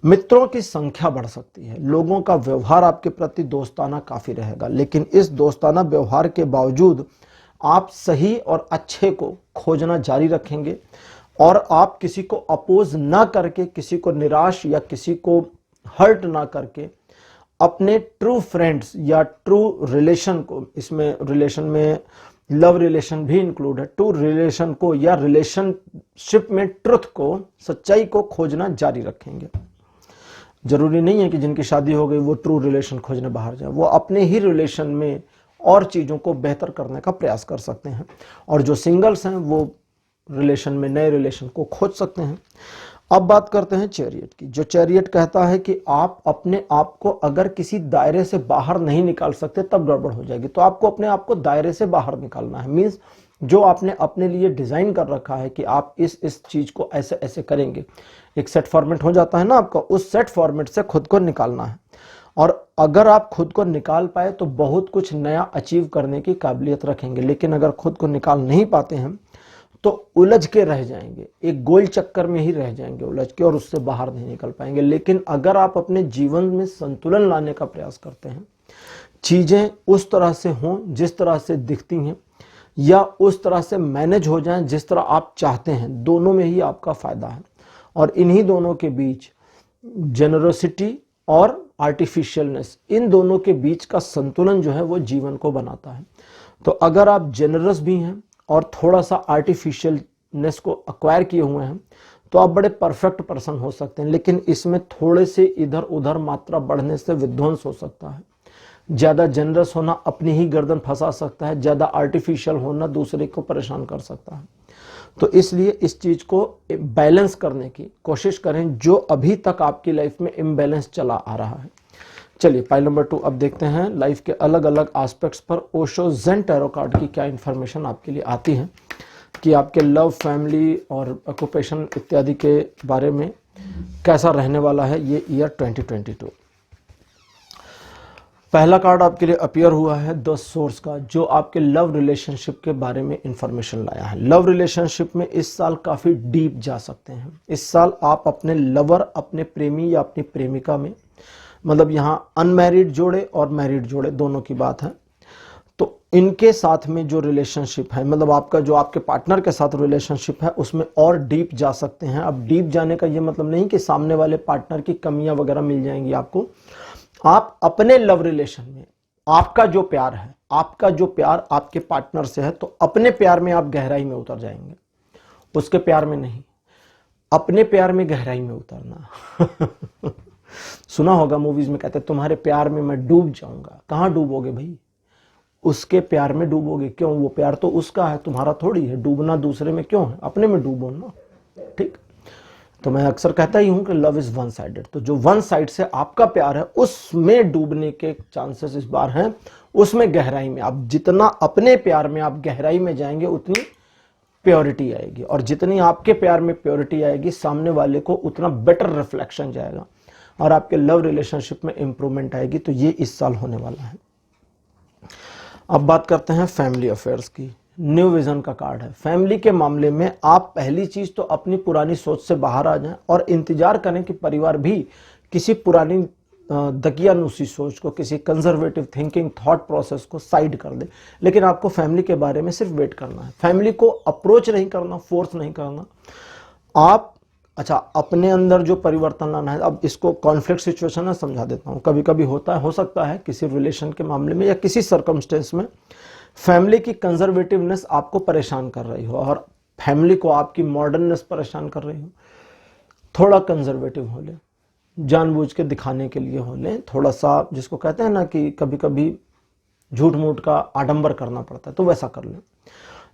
मित्रों की संख्या बढ़ सकती है। लोगों का व्यवहार आपके प्रति दोस्ताना काफी रहेगा, लेकिन इस दोस्ताना व्यवहार के बावजूद आप सही और अच्छे को खोजना जारी रखेंगे और आप किसी को अपोज ना करके, किसी को निराश या किसी को हर्ट ना करके अपने ट्रू फ्रेंड्स या ट्रू रिलेशन को, इसमें रिलेशन में लव रिलेशन भी इंक्लूड है, ट्रू रिलेशन को या रिलेशनशिप में ट्रुथ को, सच्चाई को खोजना जारी रखेंगे। जरूरी नहीं है कि जिनकी शादी हो गई वो ट्रू रिलेशन खोजने बाहर जाए, वो अपने ही रिलेशन में और चीज़ों को बेहतर करने का प्रयास कर सकते हैं। और जो सिंगल्स हैं वो रिलेशन में नए रिलेशन को खोज सकते हैं। अब बात करते हैं चैरियट की। जो चैरियट कहता है कि आप अपने आप को अगर किसी दायरे से बाहर नहीं निकाल सकते तब गड़बड़ हो जाएगी। तो आपको अपने आप को दायरे से बाहर निकालना है। मीन्स जो आपने अपने लिए डिजाइन कर रखा है कि आप इस चीज को ऐसे ऐसे करेंगे, एक सेट फॉर्मेट हो जाता है ना आपका, उस सेट फॉर्मेट से खुद को निकालना है। और अगर आप खुद को निकाल पाए तो बहुत कुछ नया अचीव करने की काबिलियत रखेंगे। लेकिन अगर खुद को निकाल नहीं पाते हैं तो उलझ के रह जाएंगे, एक गोल चक्कर में ही रह जाएंगे उलझ के, और उससे बाहर नहीं निकल पाएंगे। लेकिन अगर आप अपने जीवन में संतुलन लाने का प्रयास करते हैं, चीजें उस तरह से हों जिस तरह से दिखती हैं या उस तरह से मैनेज हो जाएं जिस तरह आप चाहते हैं, दोनों में ही आपका फायदा है। और इन्हीं दोनों के बीच जेनरोसिटी और आर्टिफिशियलनेस, इन दोनों के बीच का संतुलन जो है वो जीवन को बनाता है। तो अगर आप जेनरस भी हैं और थोड़ा सा आर्टिफिशियलनेस को अक्वायर किए हुए हैं तो आप बड़े परफेक्ट पर्सन हो सकते हैं। लेकिन इसमें थोड़े से इधर उधर मात्रा बढ़ने से विध्वंस हो सकता है। ज़्यादा जेनरस होना अपनी ही गर्दन फंसा सकता है, ज़्यादा आर्टिफिशियल होना दूसरे को परेशान कर सकता है। तो इसलिए इस चीज़ को बैलेंस करने की कोशिश करें जो अभी तक आपकी लाइफ में इम्बैलेंस चला आ रहा है। चलिए फाइल नंबर 2 अब देखते हैं लाइफ के अलग अलग एस्पेक्ट्स पर ओशो ज़ेन टैरो कार्ड की क्या इन्फॉर्मेशन आपके लिए आती है कि आपके लव, फैमिली और ऑक्यूपेशन इत्यादि के बारे में कैसा रहने वाला है ये ईयर 2022। पहला कार्ड आपके लिए अपीयर हुआ है द सोर्स का, जो आपके लव रिलेशनशिप के बारे में इंफॉर्मेशन लाया है। लव रिलेशनशिप में इस साल काफी डीप जा सकते हैं। इस साल आप अपने लवर, अपने प्रेमी या अपनी प्रेमिका में, मतलब यहाँ अनमैरिड जोड़े और मैरिड जोड़े दोनों की बात है, तो इनके साथ में जो रिलेशनशिप है, मतलब आपका जो आपके पार्टनर के साथ रिलेशनशिप है उसमें और डीप जा सकते हैं। अब डीप जाने का ये मतलब नहीं कि सामने वाले पार्टनर की कमियां वगैरह मिल जाएंगी आपको। आप अपने लव रिलेशन में आपका जो प्यार है, आपका जो प्यार आपके पार्टनर से है, तो अपने प्यार में आप गहराई में उतर जाएंगे, उसके प्यार में नहीं, अपने प्यार में गहराई में उतरना। सुना होगा मूवीज में कहते हैं तुम्हारे प्यार में मैं डूब जाऊंगा। कहां डूबोगे भाई? उसके प्यार में डूबोगे। क्यों? वो प्यार तो उसका है, तुम्हारा थोड़ी है। डूबना दूसरे में क्यों है? अपने में डूबो ना। ठीक, तो मैं अक्सर कहता ही हूं कि लव इज वन साइडेड। तो जो वन साइड से आपका प्यार है उसमें डूबने के चांसेस इस बार हैं, उसमें गहराई में। आप जितना अपने प्यार में आप गहराई में जाएंगे उतनी प्योरिटी आएगी, और जितनी आपके प्यार में प्योरिटी आएगी सामने वाले को उतना बेटर रिफ्लेक्शन जाएगा और आपके लव रिलेशनशिप में इंप्रूवमेंट आएगी। तो ये इस साल होने वाला है। अब बात करते हैं फैमिली अफेयर्स की। न्यू विजन का कार्ड है। फैमिली के मामले में आप पहली चीज तो अपनी पुरानी सोच से बाहर आ जाएं और इंतजार करें कि परिवार भी किसी पुरानी दकियानुसी सोच को, किसी कंजर्वेटिव थिंकिंग थॉट प्रोसेस को साइड कर दे। लेकिन आपको फैमिली के बारे में सिर्फ वेट करना है। फैमिली को अप्रोच नहीं करना, फोर्स नहीं करना। आप अपने अंदर जो परिवर्तन लाना है, अब इसको कॉन्फ्लिक्ट सिचुएशन में समझा देता हूँ। कभी कभी होता है, हो सकता है किसी रिलेशन के मामले में या किसी सर्कमस्टेंस में फैमिली की कंजर्वेटिवनेस आपको परेशान कर रही हो और फैमिली को आपकी मॉडर्ननेस परेशान कर रही हो, थोड़ा कंजर्वेटिव हो ले, जानबूझ के दिखाने के लिए हो ले, थोड़ा सा जिसको कहते हैं ना कि कभी कभी झूठ मूठ का आडंबर करना पड़ता है, तो वैसा कर लें।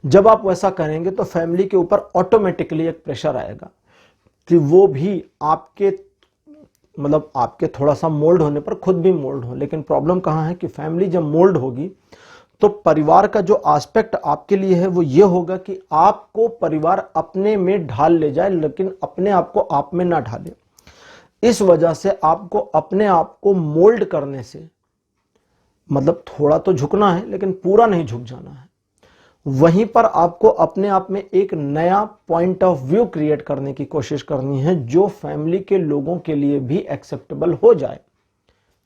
जब आप वैसा करेंगे तो फैमिली के ऊपर ऑटोमेटिकली एक प्रेशर आएगा कि वो भी आपके मतलब आपके थोड़ा सा मोल्ड होने पर खुद भी मोल्ड हो। लेकिन प्रॉब्लम कहाँ है कि फैमिली जब मोल्ड होगी तो परिवार का जो एस्पेक्ट आपके लिए है वो ये होगा कि आपको परिवार अपने में ढाल ले जाए, लेकिन अपने आप को आप में ना ढाले। इस वजह से आपको अपने आप को मोल्ड करने से मतलब थोड़ा तो झुकना है, लेकिन पूरा नहीं झुक जाना है। वहीं पर आपको अपने आप में एक नया पॉइंट ऑफ व्यू क्रिएट करने की कोशिश करनी है जो फैमिली के लोगों के लिए भी एक्सेप्टेबल हो जाए।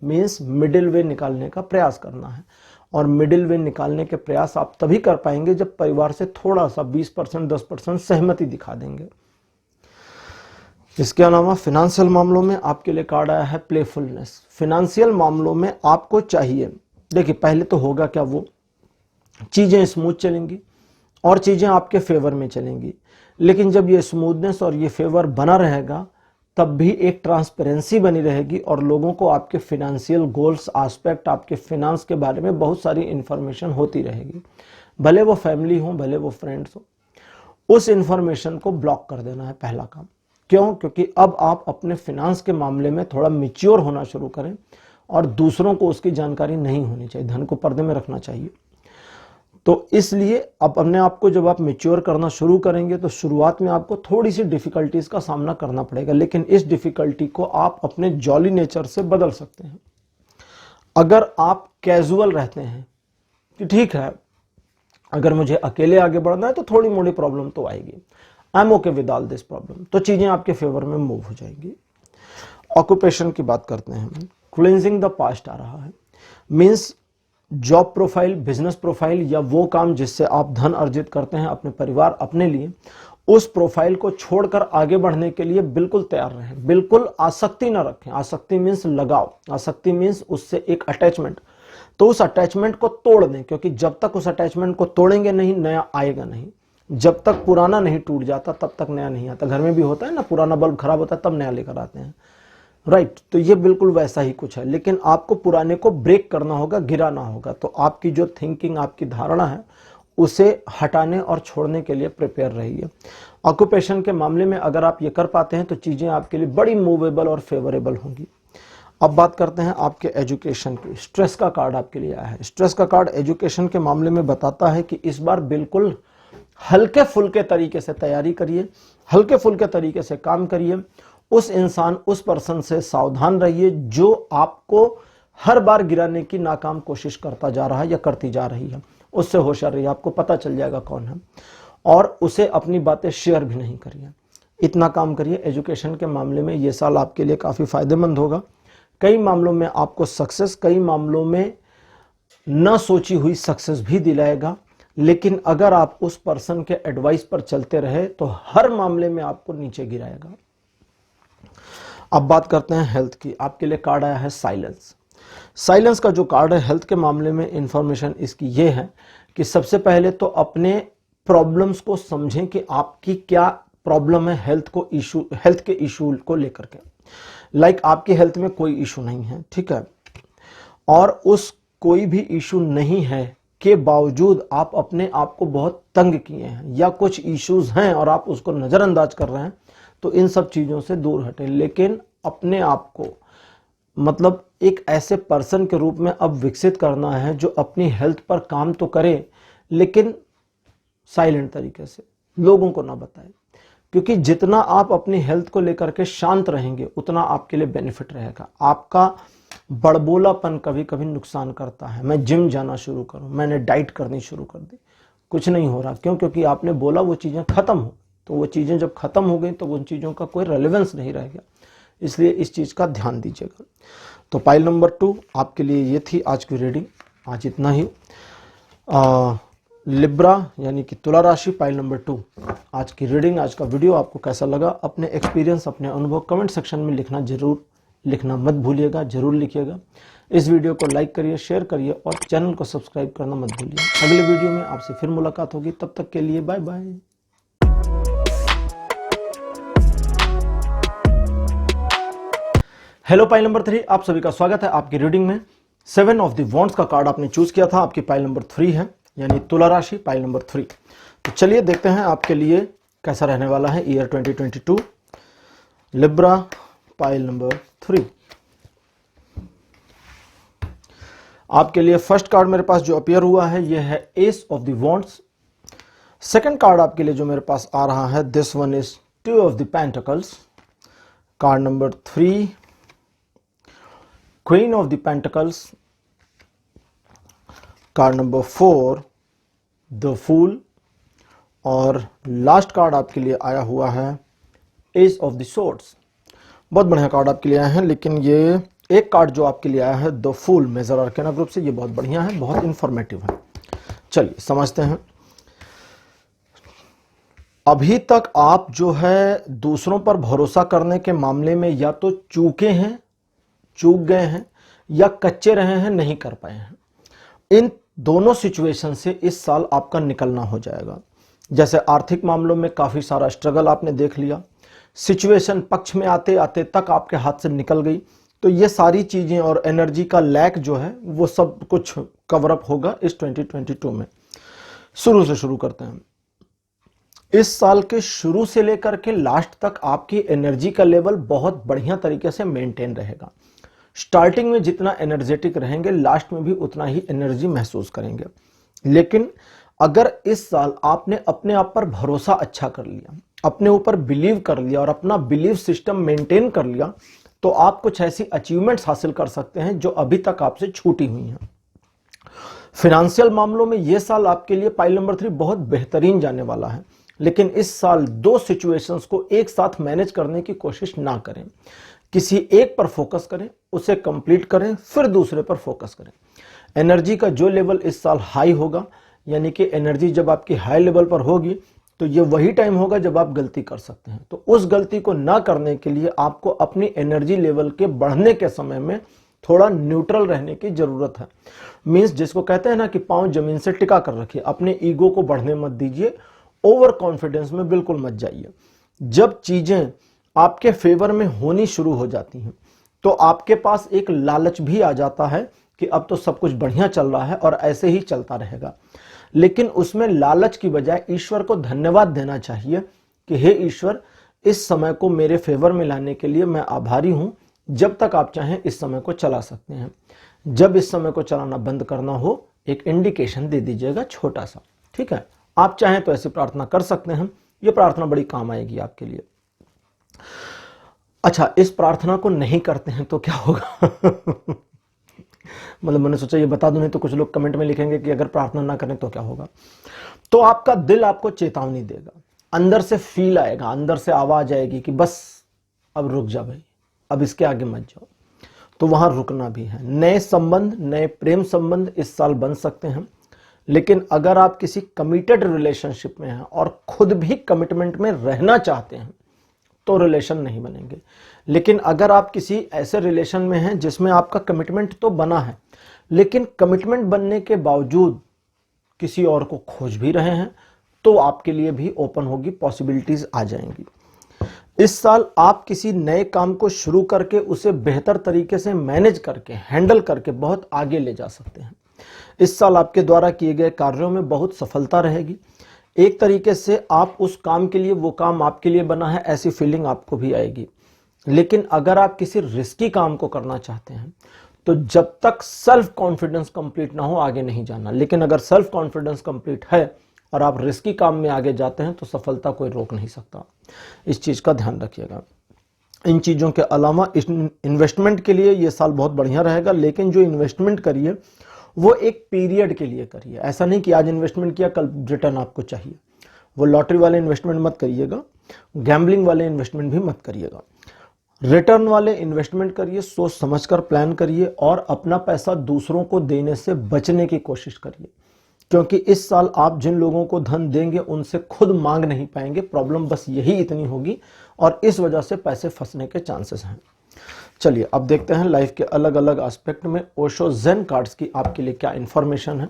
मीन्स मिडिल वे निकालने का प्रयास करना है, और मिडिल वे निकालने के प्रयास आप तभी कर पाएंगे जब परिवार से थोड़ा सा 20% 10% सहमति दिखा देंगे। इसके अलावा फिनेंशियल मामलों में आपके लिए कार्ड आया है प्लेफुलनेस। फिनेंशियल मामलों में आपको चाहिए, देखिए पहले तो होगा क्या, वो चीजें स्मूथ चलेंगी और चीजें आपके फेवर में चलेंगी, लेकिन जब ये स्मूथनेस और ये फेवर बना रहेगा तब भी एक ट्रांसपेरेंसी बनी रहेगी और लोगों को आपके फिनेंशियल गोल्स एस्पेक्ट, आपके फिनांस के बारे में बहुत सारी इंफॉर्मेशन होती रहेगी, भले वो फैमिली हो भले वो फ्रेंड्स हो। उस इंफॉर्मेशन को ब्लॉक कर देना है पहला काम। क्यों? क्योंकि अब आप अपने फिनांस के मामले में थोड़ा मैच्योर होना शुरू करें और दूसरों को उसकी जानकारी नहीं होनी चाहिए, धन को पर्दे में रखना चाहिए। तो इसलिए अब अपने आप को जब आप मैच्योर करना शुरू करेंगे तो शुरुआत में आपको थोड़ी सी डिफिकल्टीज का सामना करना पड़ेगा, लेकिन इस डिफिकल्टी को आप अपने जॉली नेचर से बदल सकते हैं। अगर आप कैजुअल रहते हैं कि ठीक है, अगर मुझे अकेले आगे बढ़ना है तो थोड़ी मोड़ी प्रॉब्लम तो आएगी, I am okay with all this problem, तो चीजें आपके फेवर में मूव हो जाएंगी। ऑक्यूपेशन की बात करते हैं, क्लींजिंग द पास्ट आ रहा है। Means job profile, business profile या वो काम जिससे आप धन अर्जित करते हैं अपने परिवार अपने लिए, उस प्रोफाइल को छोड़कर आगे बढ़ने के लिए बिल्कुल तैयार रहें। बिल्कुल आसक्ति ना रखें। आसक्ति मीन्स लगाव, आसक्ति मीन्स उससे एक अटैचमेंट। तो उस अटैचमेंट को तोड़ दें, क्योंकि जब तक उस अटैचमेंट को तोड़ेंगे नहीं नया आएगा नहीं। जब तक पुराना नहीं टूट जाता तब तक नया नहीं आता। घर में भी होता है ना, पुराना बल्ब खराब होता है तब नया लेकर आते हैं, राइट। तो ये बिल्कुल वैसा ही कुछ है, लेकिन आपको पुराने को ब्रेक करना होगा, गिराना होगा। तो आपकी जो थिंकिंग, आपकी धारणा है, उसे हटाने और छोड़ने के लिए प्रिपेयर रहिए। ऑक्यूपेशन के मामले में अगर आप ये कर पाते हैं तो चीजें आपके लिए बड़ी मूवेबल और फेवरेबल होंगी। अब बात करते हैं आपके एजुकेशन की। स्ट्रेस का कार्ड आपके लिए आया है। स्ट्रेस का कार्ड एजुकेशन के मामले में बताता है कि इस बार बिल्कुल हल्के फुल्के तरीके से तैयारी करिए, हल्के फुल्के तरीके से काम करिए। उस पर्सन से सावधान रहिए जो आपको हर बार गिराने की नाकाम कोशिश करता जा रहा है या करती जा रही है। उससे होशियार रहिए, आपको पता चल जाएगा कौन है, और उसे अपनी बातें शेयर भी नहीं करिए। इतना काम करिए। एजुकेशन के मामले में ये साल आपके लिए काफी फायदेमंद होगा। कई मामलों में आपको सक्सेस, कई मामलों में न सोची हुई सक्सेस भी दिलाएगा, लेकिन अगर आप उस पर्सन के एडवाइस पर चलते रहे तो हर मामले में आपको नीचे गिराएगा। अब बात करते हैं हेल्थ की। आपके लिए कार्ड आया है साइलेंस। साइलेंस का जो कार्ड है हेल्थ के मामले में इंफॉर्मेशन इसकी ये है कि सबसे पहले तो अपने प्रॉब्लम्स को समझें कि आपकी क्या प्रॉब्लम है हेल्थ के इशू को लेकर के। लाइक आपकी हेल्थ में कोई इशू नहीं है, ठीक है, और उस कोई भी इशू नहीं है के बावजूद आप अपने आप को बहुत तंग किए हैं या कुछ इश्यूज हैं और आप उसको नजरअंदाज कर रहे हैं, तो इन सब चीजों से दूर हटें। लेकिन अपने आप को मतलब एक ऐसे पर्सन के रूप में अब विकसित करना है जो अपनी हेल्थ पर काम तो करे, लेकिन साइलेंट तरीके से, लोगों को ना बताए। क्योंकि जितना आप अपनी हेल्थ को लेकर के शांत रहेंगे उतना आपके लिए बेनिफिट रहेगा। आपका बड़बोलापन कभी कभी नुकसान करता है। मैं जिम जाना शुरू करूं, मैंने डाइट करनी शुरू कर दी, कुछ नहीं हो रहा। क्यों? क्योंकि आपने बोला वो चीजें खत्म हो, तो वो चीजें जब खत्म हो गई तो उन चीजों का कोई रेलेवेंस नहीं रह गया। इसलिए इस चीज का ध्यान दीजिएगा। तो पाइल नंबर 2 आपके लिए ये थी आज की रीडिंग। आज इतना ही। लिब्रा यानी कि तुला राशि, पाइल नंबर 2 आज की रीडिंग, आज का वीडियो आपको कैसा लगा? अपने एक्सपीरियंस, अपने अनुभव कमेंट सेक्शन में लिखना जरूर लिखना मत भूलिएगा, जरूर लिखिएगा। इस वीडियो को लाइक करिए, शेयर करिए और चैनल को सब्सक्राइब करना मत भूलिए। अगले वीडियो में आपसे फिर मुलाकात होगी, तब तक के लिए bye bye. Hello pile number 3, आप सभी का स्वागत है आपकी रीडिंग में। 7 ऑफ द वॉन्ड्स का कार्ड आपने चूज किया था, आपकी पाइल नंबर 3 है, यानी तुला राशि, पाइल नंबर 3। तो चलिए देखते हैं आपके लिए कैसा रहने वाला है ईयर 2022 लिब्रा, पाइल नंबर 3। आपके लिए फर्स्ट कार्ड मेरे पास जो अपीयर हुआ है यह है ace of the wands. Second card आपके लिए जो मेरे पास आ रहा है, this one is 2 of the pentacles. Card number 3 queen of the pentacles. Card number 4 the fool. और लास्ट कार्ड आपके लिए आया हुआ है एज ऑफ द सोर्ड्स। बहुत बढ़िया कार्ड आपके लिए आए हैं, लेकिन ये एक कार्ड जो आपके लिए आया है the fool major arcana group से, ये बहुत बढ़िया है, बहुत इंफॉर्मेटिव है। चलिए समझते हैं। अभी तक आप जो है दूसरों पर भरोसा करने के मामले में या तो चूक गए हैं या कच्चे रहे हैं, नहीं कर पाए हैं। इन दोनों सिचुएशन से इस साल आपका निकलना हो जाएगा। जैसे आर्थिक मामलों में काफी सारा स्ट्रगल आपने देख लिया, सिचुएशन पक्ष में आते आते तक आपके हाथ से निकल गई, तो ये सारी चीजें और एनर्जी का लैक जो है वो सब कुछ कवर अप होगा इस 2022 में। शुरू से शुरू करते हैं। इस साल के शुरू से लेकर के लास्ट तक आपकी एनर्जी का लेवल बहुत बढ़िया तरीके से मेंटेन रहेगा। स्टार्टिंग में जितना एनर्जेटिक रहेंगे, लास्ट में भी उतना ही एनर्जी महसूस करेंगे। लेकिन अगर इस साल आपने अपने आप पर भरोसा अच्छा कर लिया, अपने ऊपर बिलीव कर लिया और अपना बिलीव सिस्टम मेंटेन कर लिया, तो आप कुछ ऐसी अचीवमेंट्स हासिल कर सकते हैं जो अभी तक आपसे छूटी हुई हैं। फिनेंशियल मामलों में यह साल आपके लिए पाइल नंबर 3 बहुत बेहतरीन जाने वाला है। लेकिन इस साल 2 सिचुएशंस को एक साथ मैनेज करने की कोशिश ना करें। किसी एक पर फोकस करें, उसे कंप्लीट करें, फिर दूसरे पर फोकस करें। एनर्जी का जो लेवल इस साल हाई होगा, यानी कि एनर्जी जब आपकी हाई लेवल पर होगी, तो ये वही टाइम होगा जब आप गलती कर सकते हैं। तो उस गलती को ना करने के लिए आपको अपनी एनर्जी लेवल के बढ़ने के समय में थोड़ा न्यूट्रल रहने की जरूरत है। मींस जिसको कहते हैं ना कि पांव जमीन से टिका कर रखिए, अपने ईगो को बढ़ने मत दीजिए, ओवर कॉन्फिडेंस में बिल्कुल मत जाइए। जब चीजें आपके फेवर में होनी शुरू हो जाती हैं, तो आपके पास एक लालच भी आ जाता है कि अब तो सब कुछ बढ़िया चल रहा है और ऐसे ही चलता रहेगा। लेकिन उसमें लालच की बजाय ईश्वर को धन्यवाद देना चाहिए कि हे ईश्वर, इस समय को मेरे फेवर में लाने के लिए मैं आभारी हूं। जब तक आप चाहें इस समय को चला सकते हैं। जब इस समय को चलाना बंद करना हो, एक इंडिकेशन दे दीजिएगा छोटा सा, ठीक है। आप चाहें तो ऐसी प्रार्थना कर सकते हैं, यह प्रार्थना बड़ी काम आएगी आपके लिए। अच्छा, इस प्रार्थना को नहीं करते हैं तो क्या होगा? मतलब मैंने सोचा ये बता दूं, नहीं तो कुछ लोग कमेंट में लिखेंगे कि अगर प्रार्थना ना करें तो क्या होगा। तो आपका दिल आपको चेतावनी देगा, अंदर से फील आएगा, अंदर से आवाज आएगी कि बस अब रुक जा भाई, अब इसके आगे मत जाओ। तो वहां रुकना भी है। नए संबंध, नए प्रेम संबंध इस साल बन सकते हैं। लेकिन अगर आप किसी कमिटेड रिलेशनशिप में हैं और खुद भी कमिटमेंट में रहना चाहते हैं, तो रिलेशन नहीं बनेंगे। लेकिन अगर आप किसी ऐसे रिलेशन में हैं जिसमें आपका कमिटमेंट तो बना है, लेकिन कमिटमेंट बनने के बावजूद किसी और को खोज भी रहे हैं, तो आपके लिए भी ओपन होगी, पॉसिबिलिटीज आ जाएंगी। इस साल आप किसी नए काम को शुरू करके उसे बेहतर तरीके से मैनेज करके, हैंडल करके बहुत आगे ले जा सकते हैं। इस साल आपके द्वारा किए गए कार्यों में बहुत सफलता रहेगी। एक तरीके से आप उस काम के लिए, वो काम आपके लिए बना है, ऐसी फीलिंग आपको भी आएगी। लेकिन अगर आप किसी रिस्की काम को करना चाहते हैं, तो जब तक सेल्फ कॉन्फिडेंस कंप्लीट ना हो आगे नहीं जाना। लेकिन अगर सेल्फ कॉन्फिडेंस कंप्लीट है और आप रिस्की काम में आगे जाते हैं, तो सफलता कोई रोक नहीं सकता। इस चीज का ध्यान रखिएगा। इन चीजों के अलावा इन्वेस्टमेंट के लिए यह साल बहुत बढ़िया रहेगा। लेकिन जो इन्वेस्टमेंट करिए वो एक पीरियड के लिए करिए। ऐसा नहीं कि आज इन्वेस्टमेंट किया कल रिटर्न आपको चाहिए। वो लॉटरी वाले इन्वेस्टमेंट मत करिएगा, गैम्बलिंग वाले इन्वेस्टमेंट भी मत करिएगा। रिटर्न वाले इन्वेस्टमेंट करिए, सोच समझकर प्लान करिए और अपना पैसा दूसरों को देने से बचने की कोशिश करिए। क्योंकि इस साल आप जिन लोगों को धन देंगे उनसे खुद मांग नहीं पाएंगे। प्रॉब्लम बस यही इतनी होगी और इस वजह से पैसे फंसने के चांसेस हैं। चलिए अब देखते हैं लाइफ के अलग अलग एस्पेक्ट में ओशो जेन कार्ड्स की आपके लिए क्या इंफॉर्मेशन है।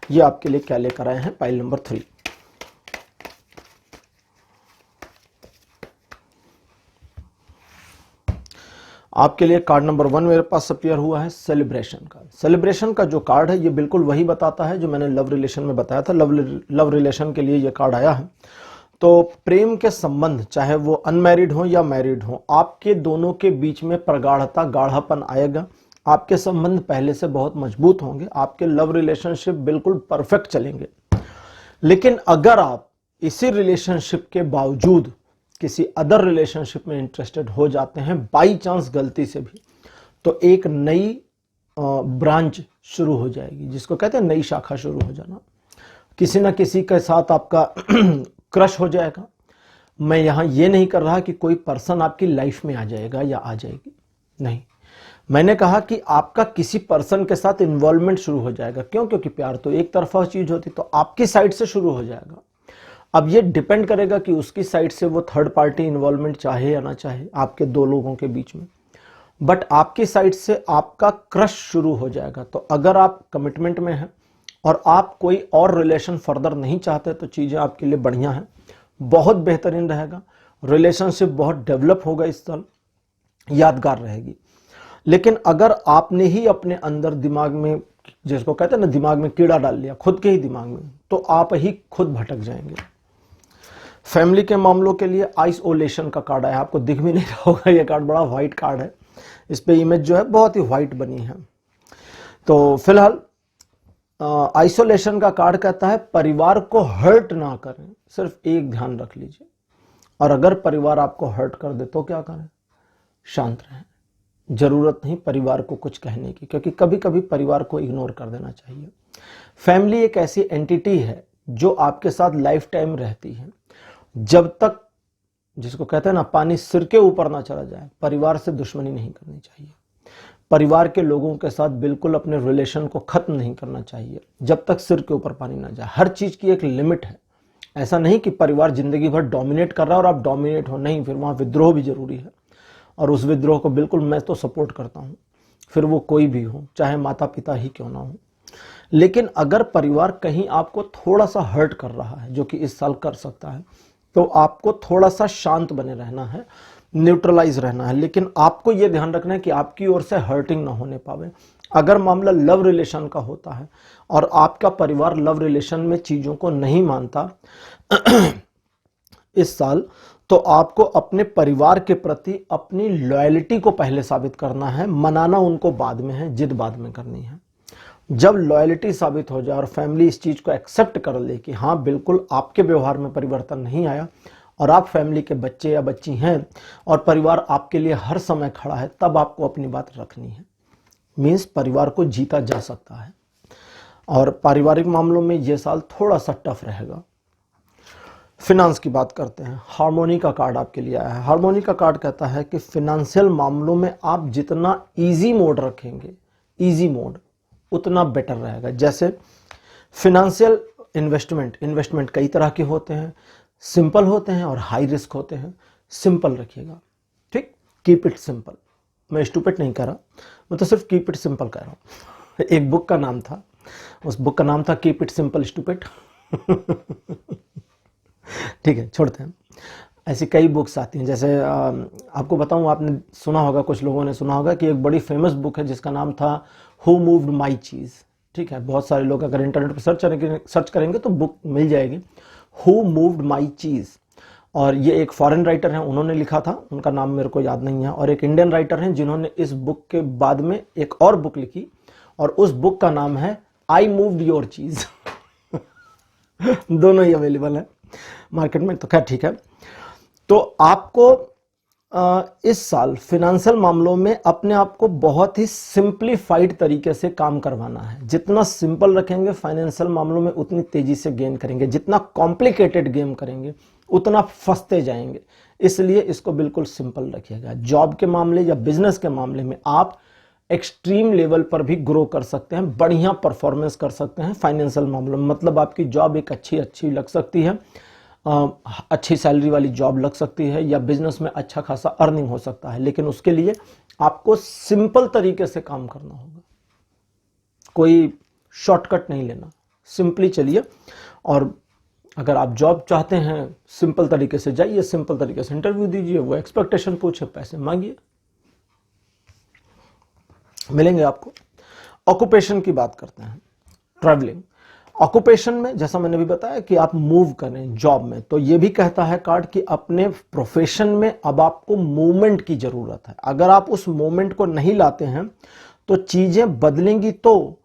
ये आपके लिए क्या लेकर आए हैं, पाइल नंबर 3। आपके लिए कार्ड नंबर 1 मेरे पास अपीयर हुआ है, सेलिब्रेशन कार्ड। सेलिब्रेशन का जो कार्ड है ये बिल्कुल वही बताता है जो मैंने लव रिलेशन में बताया था। लव रिलेशन के लिए ये कार्ड आया है। तो प्रेम के संबंध चाहे वो अनमैरिड हो या मैरिड हो, आपके दोनों के बीच में प्रगाढ़ता, गाढ़ापन आएगा। आपके संबंध पहले से बहुत मजबूत होंगे। आपके लव रिलेशनशिप बिल्कुल परफेक्ट चलेंगे। लेकिन अगर आप इसी रिलेशनशिप के बावजूद किसी अदर रिलेशनशिप में इंटरेस्टेड हो जाते हैं बाई चांस गलती से भी, तो एक नई ब्रांच शुरू हो जाएगी, जिसको कहते हैं नई शाखा शुरू हो जाना। किसी ना किसी के साथ आपका क्रश हो जाएगा। मैं यहां ये नहीं कर रहा कि कोई पर्सन आपकी लाइफ में आ जाएगा या आ जाएगी, नहीं। मैंने कहा कि आपका किसी पर्सन के साथ इन्वॉल्वमेंट शुरू हो जाएगा। क्यों? क्योंकि प्यार तो एक तरफा चीज होती, तो आपकी साइड से शुरू हो जाएगा। अब ये डिपेंड करेगा कि उसकी साइड से वो थर्ड पार्टी इन्वॉल्वमेंट चाहे या ना चाहे आपके दो लोगों के बीच में, बट आपकी साइड से आपका क्रश शुरू हो जाएगा। तो अगर आप कमिटमेंट में हैं और आप कोई और रिलेशन फर्दर नहीं चाहते तो चीजें आपके लिए बढ़िया हैं, बहुत बेहतरीन रहेगा। रिलेशनशिप बहुत डेवलप होगा, इस साल यादगार रहेगी। लेकिन अगर आपने ही अपने अंदर दिमाग में, जिसको कहते हैं ना, दिमाग में कीड़ा डाल लिया, खुद के ही दिमाग में, तो आप ही खुद भटक जाएंगे। फैमिली के मामलों के लिए आइसोलेशन का कार्ड है। आपको दिख भी नहीं रहा होगा, ये कार्ड बड़ा व्हाइट कार्ड है। इस पे इमेज जो है बहुत ही व्हाइट बनी है। तो फिलहाल आइसोलेशन का कार्ड कहता है परिवार को हर्ट ना करें। सिर्फ एक ध्यान रख लीजिए, और अगर परिवार आपको हर्ट कर दे तो क्या करें? शांत रहें। जरूरत नहीं परिवार को कुछ कहने की, क्योंकि कभी कभी परिवार को इग्नोर कर देना चाहिए। फैमिली एक ऐसी एंटिटी है जो आपके साथ लाइफ टाइम रहती है। जब तक, जिसको कहते हैं ना, पानी सिर के ऊपर ना चला जाए, परिवार से दुश्मनी नहीं करनी चाहिए। परिवार के लोगों के साथ बिल्कुल अपने रिलेशन को खत्म नहीं करना चाहिए जब तक सिर के ऊपर पानी ना जाए। हर चीज की एक लिमिट है। ऐसा नहीं कि परिवार जिंदगी भर डोमिनेट कर रहा है और आप डोमिनेट हो, नहीं। फिर वहां विद्रोह भी जरूरी है, और उस विद्रोह को बिल्कुल मैं तो सपोर्ट करता हूं, फिर वो कोई भी हो, चाहे माता पिता ही क्यों ना हो। लेकिन अगर परिवार कहीं आपको थोड़ा सा हर्ट कर रहा है, जो कि इस साल कर सकता है, तो आपको थोड़ा सा शांत बने रहना है, न्यूट्रलाइज रहना है। लेकिन आपको यह ध्यान रखना है कि आपकी ओर से हर्टिंग ना होने पावे। अगर मामला लव रिलेशन का होता है और आपका परिवार लव रिलेशन में चीजों को नहीं मानता इस साल, तो आपको अपने परिवार के प्रति अपनी लॉयल्टी को पहले साबित करना है। मनाना उनको बाद में है, जिद बाद में करनी है। जब लॉयल्टी साबित हो जाए और फैमिली इस चीज को एक्सेप्ट कर ले कि हाँ बिल्कुल आपके व्यवहार में परिवर्तन नहीं आया और आप फैमिली के बच्चे या बच्ची हैं और परिवार आपके लिए हर समय खड़ा है, तब आपको अपनी बात रखनी है। मीन्स परिवार को जीता जा सकता है। और पारिवारिक मामलों में यह साल थोड़ा सा टफ रहेगा। फिनांस की बात करते हैं। हार्मोनी का कार्ड आपके लिए आया है। हार्मोनी का कार्ड कहता है कि फिनेंशियल मामलों में आप जितना इजी मोड रखेंगे, इजी मोड, उतना बेटर रहेगा। जैसे फिनेंशियल इन्वेस्टमेंट कई तरह के होते हैं, सिंपल होते हैं और हाई रिस्क होते हैं। सिंपल रखिएगा, ठीक, कीप इट सिंपल। मैं स्टूपिड नहीं कह रहा, मैं तो सिर्फ कीप इट सिंपल कह रहा हूं। एक बुक का नाम था, उस बुक का नाम था कीप इट सिंपल स्टूपिड। ठीक है, छोड़ते हैं। ऐसी कई बुक्स आती हैं। जैसे आपको बताऊं, आपने सुना होगा, कुछ लोगों ने सुना होगा कि एक बड़ी फेमस बुक है जिसका नाम था हु मूव्ड माई चीज। ठीक है, बहुत सारे लोग अगर इंटरनेट पर सर्च करेंगे तो बुक मिल जाएगी, हु मूव्ड माई चीज। और ये एक फॉरेन राइटर हैं, उन्होंने लिखा था, उनका नाम मेरे को याद नहीं है। और एक इंडियन राइटर हैं जिन्होंने इस बुक के बाद में एक और बुक लिखी, और उस बुक का नाम है आई मूव्ड योर चीज। दोनों ही अवेलेबल है मार्केट में, तो खैर ठीक है। तो आपको इस साल फिनेंशियल मामलों में अपने आप को बहुत ही सिंप्लीफाइड तरीके से काम करवाना है। जितना सिंपल रखेंगे फाइनेंशियल मामलों में, उतनी तेजी से गेन करेंगे। जितना कॉम्प्लिकेटेड गेम करेंगे उतना फंसते जाएंगे। इसलिए इसको बिल्कुल सिंपल रखिएगा। जॉब के मामले या बिजनेस के मामले में आप एक्सट्रीम लेवल पर भी ग्रो कर सकते हैं, बढ़िया परफॉर्मेंस कर सकते हैं फाइनेंशियल मामलों में। मतलब आपकी जॉब एक अच्छी लग सकती है, अच्छी सैलरी वाली जॉब लग सकती है, या बिजनेस में अच्छा खासा अर्निंग हो सकता है। लेकिन उसके लिए आपको सिंपल तरीके से काम करना होगा, कोई शॉर्टकट नहीं लेना, सिंपली चलिए। और अगर आप जॉब चाहते हैं, सिंपल तरीके से जाइए, सिंपल तरीके से इंटरव्यू दीजिए, वो एक्सपेक्टेशन पूछे, पैसे मांगिए, मिलेंगे आपको। ऑक्यूपेशन की बात करते हैं, ट्रैवलिंग। ऑक्यूपेशन में जैसा मैंने भी बताया कि आप मूव करें जॉब में, तो ये भी कहता है कार्ड कि अपने प्रोफेशन में अब आपको मूवमेंट की जरूरत है। अगर आप उस मूवमेंट को नहीं लाते हैं तो चीजें बदलेंगी तो,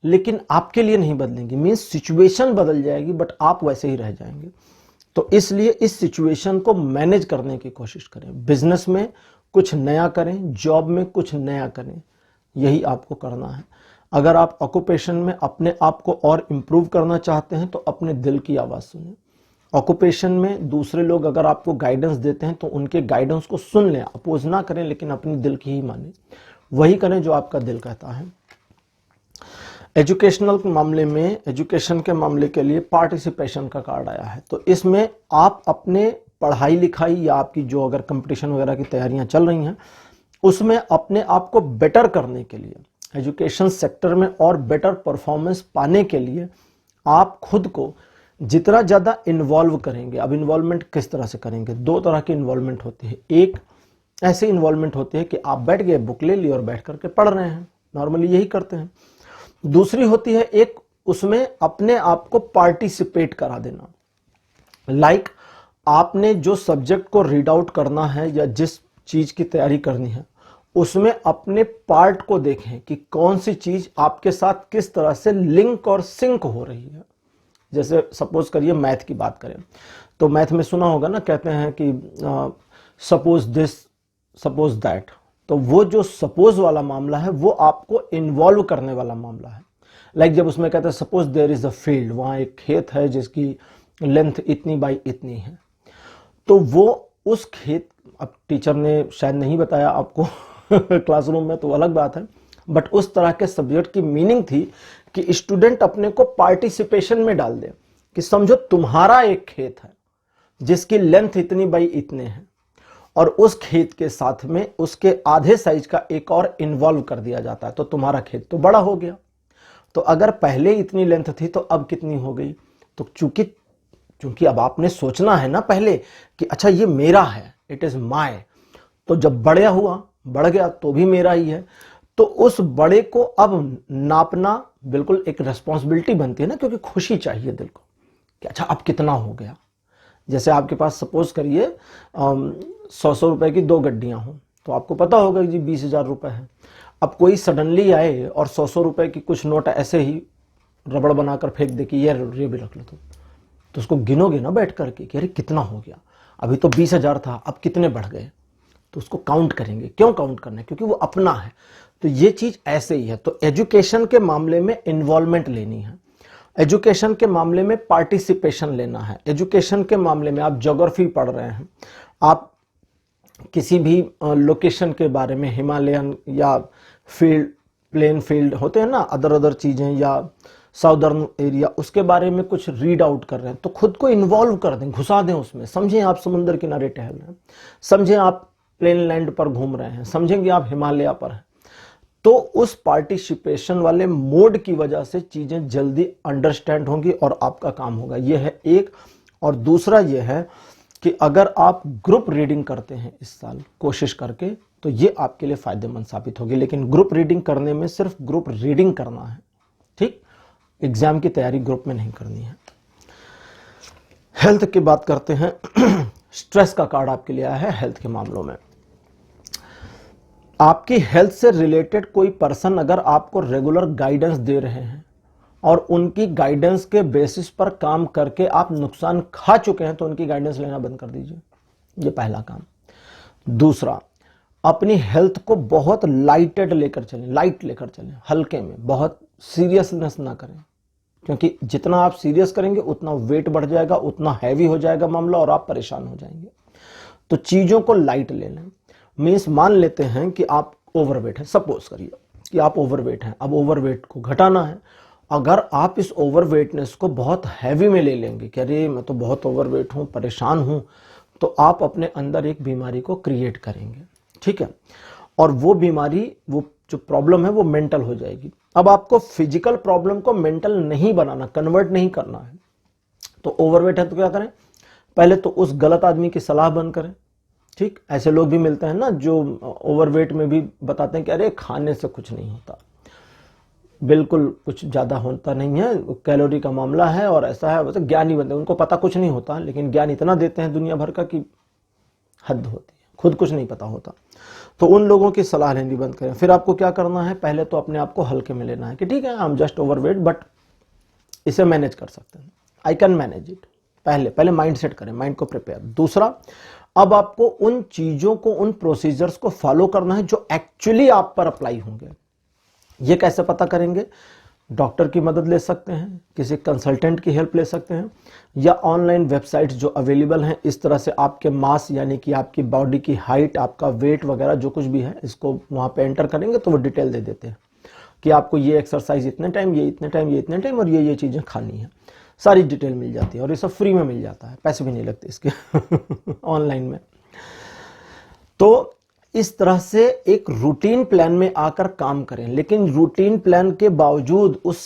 लेकिन आपके लिए नहीं बदलेंगी, मीन्स सिचुएशन बदल जाएगी बट आप वैसे ही रह जाएंगे। तो इसलिए इस सिचुएशन को मैनेज करने की कोशिश करें। बिजनेस में कुछ नया करें, जॉब में कुछ नया करें, यही आपको करना है। अगर आप ऑक्यूपेशन में अपने आप को और इम्प्रूव करना चाहते हैं तो अपने दिल की आवाज़ सुनें। ऑक्यूपेशन में दूसरे लोग अगर आपको गाइडेंस देते हैं तो उनके गाइडेंस को सुन लें, अपोज ना करें, लेकिन अपने दिल की ही मानें, वही करें जो आपका दिल कहता है। एजुकेशनल मामले में, एजुकेशन के मामले के लिए पार्टिसिपेशन का कार्ड आया है। तो इसमें आप अपने पढ़ाई लिखाई या आपकी जो अगर कंपटीशन वगैरह की तैयारियां चल रही हैं उसमें अपने आप को बेटर करने के लिए, एजुकेशन सेक्टर में और बेटर परफॉर्मेंस पाने के लिए आप खुद को जितना ज़्यादा इन्वॉल्व करेंगे। अब इन्वॉल्वमेंट किस तरह से करेंगे? दो तरह की इन्वॉल्वमेंट होती है। एक ऐसी इन्वॉल्वमेंट होती है कि आप बैठ गए, बुक ले ली और बैठ करके पढ़ रहे हैं, नॉर्मली यही करते हैं। दूसरी होती है एक, उसमें अपने आप को पार्टिसिपेट करा देना। लाइक आपने जो सब्जेक्ट को रीड आउट करना है या जिस चीज की तैयारी करनी है उसमें अपने पार्ट को देखें कि कौन सी चीज आपके साथ किस तरह से लिंक और सिंक हो रही है। जैसे सपोज करिए मैथ की बात करें तो मैथ में सुना होगा ना, कहते हैं कि सपोज दिस सपोज दैट। तो वो जो सपोज वाला मामला है वो आपको इन्वॉल्व करने वाला मामला है। लाइक जब उसमें कहते हैं suppose there is a field, वहां एक खेत है जिसकी लेंथ इतनी बाई इतनी है, तो वो उस खेत, अब टीचर ने शायद नहीं बताया आपको क्लासरूम में तो अलग बात है, बट उस तरह के सब्जेक्ट की मीनिंग थी कि स्टूडेंट अपने को पार्टिसिपेशन में डाल दे कि समझो तुम्हारा एक खेत है जिसकी लेंथ इतनी बाई इतने हैं और उस खेत के साथ में उसके आधे साइज का एक और इन्वॉल्व कर दिया जाता है तो तुम्हारा खेत तो बड़ा हो गया। तो अगर पहले इतनी लेंथ थी तो अब कितनी हो गई? तो चूंकि अब आपने सोचना है ना पहले कि अच्छा ये मेरा है, इट इज माय, तो जब बढ़ गया तो भी मेरा ही है। तो उस बड़े को अब नापना बिल्कुल एक रिस्पॉन्सिबिलिटी बनती है ना, क्योंकि खुशी चाहिए दिल को कि अच्छा अब कितना हो गया। जैसे आपके पास सपोज करिए 100 रुपए की 2 गड्डियां हो, तो आपको पता होगा कि जी 20,000 रुपए है। अब कोई सडनली आए और 100 रुपए की कुछ नोट ऐसे ही रबड़ बनाकर फेंक दे कि ये भी रख लो, तो उसको गिनोगे ना बैठ करके कि अरे कितना हो गया, अभी तो 20,000 था, अब कितने बढ़ गए, तो उसको काउंट करेंगे। क्यों काउंट करना है? क्योंकि वो अपना है। तो ये चीज ऐसे ही है। तो एजुकेशन के मामले में इन्वॉल्वमेंट लेनी है, एजुकेशन के मामले में पार्टिसिपेशन लेना है। एजुकेशन के मामले में आप ज्योग्राफी पढ़ रहे हैं, आप किसी भी लोकेशन के बारे में, हिमालयन या फील्ड, प्लेन फील्ड होते हैं ना, अदर चीजें, या साउदर्न एरिया, उसके बारे में कुछ रीड आउट कर रहे हैं, तो खुद को इन्वॉल्व कर दें, घुसा दें उसमें। समझें आप समुद्र किनारे टहल रहे हैं, समझें आप प्लेन लैंड पर घूम रहे हैं, समझेंगे आप हिमालय पर हैं। तो उस पार्टिसिपेशन वाले मोड की वजह से चीजें जल्दी अंडरस्टैंड होंगी और आपका काम होगा। यह है एक। और दूसरा यह है कि अगर आप ग्रुप रीडिंग करते हैं इस साल कोशिश करके, तो ये आपके लिए फायदेमंद साबित होगी। लेकिन ग्रुप रीडिंग करने में सिर्फ ग्रुप रीडिंग करना है, ठीक, एग्जाम की तैयारी ग्रुप में नहीं करनी है। हेल्थ की बात करते हैं। स्ट्रेस का कार्ड आपके लिए आया है हेल्थ के मामलों में। आपकी हेल्थ से रिलेटेड कोई पर्सन अगर आपको रेगुलर गाइडेंस दे रहे हैं और उनकी गाइडेंस के बेसिस पर काम करके आप नुकसान खा चुके हैं, तो उनकी गाइडेंस लेना बंद कर दीजिए। ये पहला काम। दूसरा, अपनी हेल्थ को बहुत लाइटेड लेकर चलें, लाइट लेकर चलें, हल्के में, बहुत सीरियसनेस ना करें, क्योंकि जितना आप सीरियस करेंगे उतना वेट बढ़ जाएगा, उतना हैवी हो जाएगा मामला और आप परेशान हो जाएंगे। तो चीजों को लाइट ले लें। मीन्स मान लेते हैं कि आप ओवरवेट है, सपोज करिए कि आप ओवरवेट हैं, अब ओवरवेट को घटाना है। अगर आप इस ओवरवेटनेस को बहुत हैवी में ले लेंगे कि अरे मैं तो बहुत ओवरवेट हूं, परेशान हूं, तो आप अपने अंदर एक बीमारी को क्रिएट करेंगे, ठीक है। और वो बीमारी, वो जो प्रॉब्लम है वो मेंटल हो जाएगी। अब आपको फिजिकल प्रॉब्लम को मेंटल नहीं बनाना, कन्वर्ट नहीं करना है। तो ओवरवेट है तो क्या करें, पहले तो उस गलत आदमी की सलाह बंद करें। ठीक, ऐसे लोग भी मिलते हैं ना जो ओवरवेट में भी बताते हैं कि अरे खाने से कुछ नहीं होता, बिल्कुल कुछ ज़्यादा होता नहीं है, कैलोरी का मामला है और ऐसा है। वैसे ज्ञानी बनते हैं, उनको पता कुछ नहीं होता, लेकिन ज्ञान इतना देते हैं दुनिया भर का कि हद होती है, खुद कुछ नहीं पता होता। तो उन लोगों की सलाह लेनी बंद करें। फिर आपको क्या करना है, पहले तो अपने आप को हल्के में लेना है कि ठीक है I am just overweight, but इसे मैनेज कर सकते हैं, आई कैन मैनेज इट। पहले माइंड सेट करें, माइंड को प्रिपेयर। दूसरा, अब आपको उन चीजों को, उन प्रोसीजर्स को फॉलो करना है जो एक्चुअली आप पर अप्लाई होंगे। ये कैसे पता करेंगे, डॉक्टर की मदद ले सकते हैं, किसी कंसल्टेंट की हेल्प ले सकते हैं, या ऑनलाइन वेबसाइट्स जो अवेलेबल हैं। इस तरह से आपके मास यानी कि आपकी बॉडी की हाइट, आपका वेट वगैरह जो कुछ भी है, इसको वहां पे एंटर करेंगे तो वो डिटेल दे देते हैं कि आपको ये एक्सरसाइज इतने टाइम, ये इतने टाइम, ये इतने टाइम, और ये चीजें खानी है। सारी डिटेल मिल जाती है और ये सब फ्री में मिल जाता है, पैसे भी नहीं लगते इसके ऑनलाइन में। तो इस तरह से एक रूटीन प्लान में आकर काम करें, लेकिन रूटीन प्लान के बावजूद उस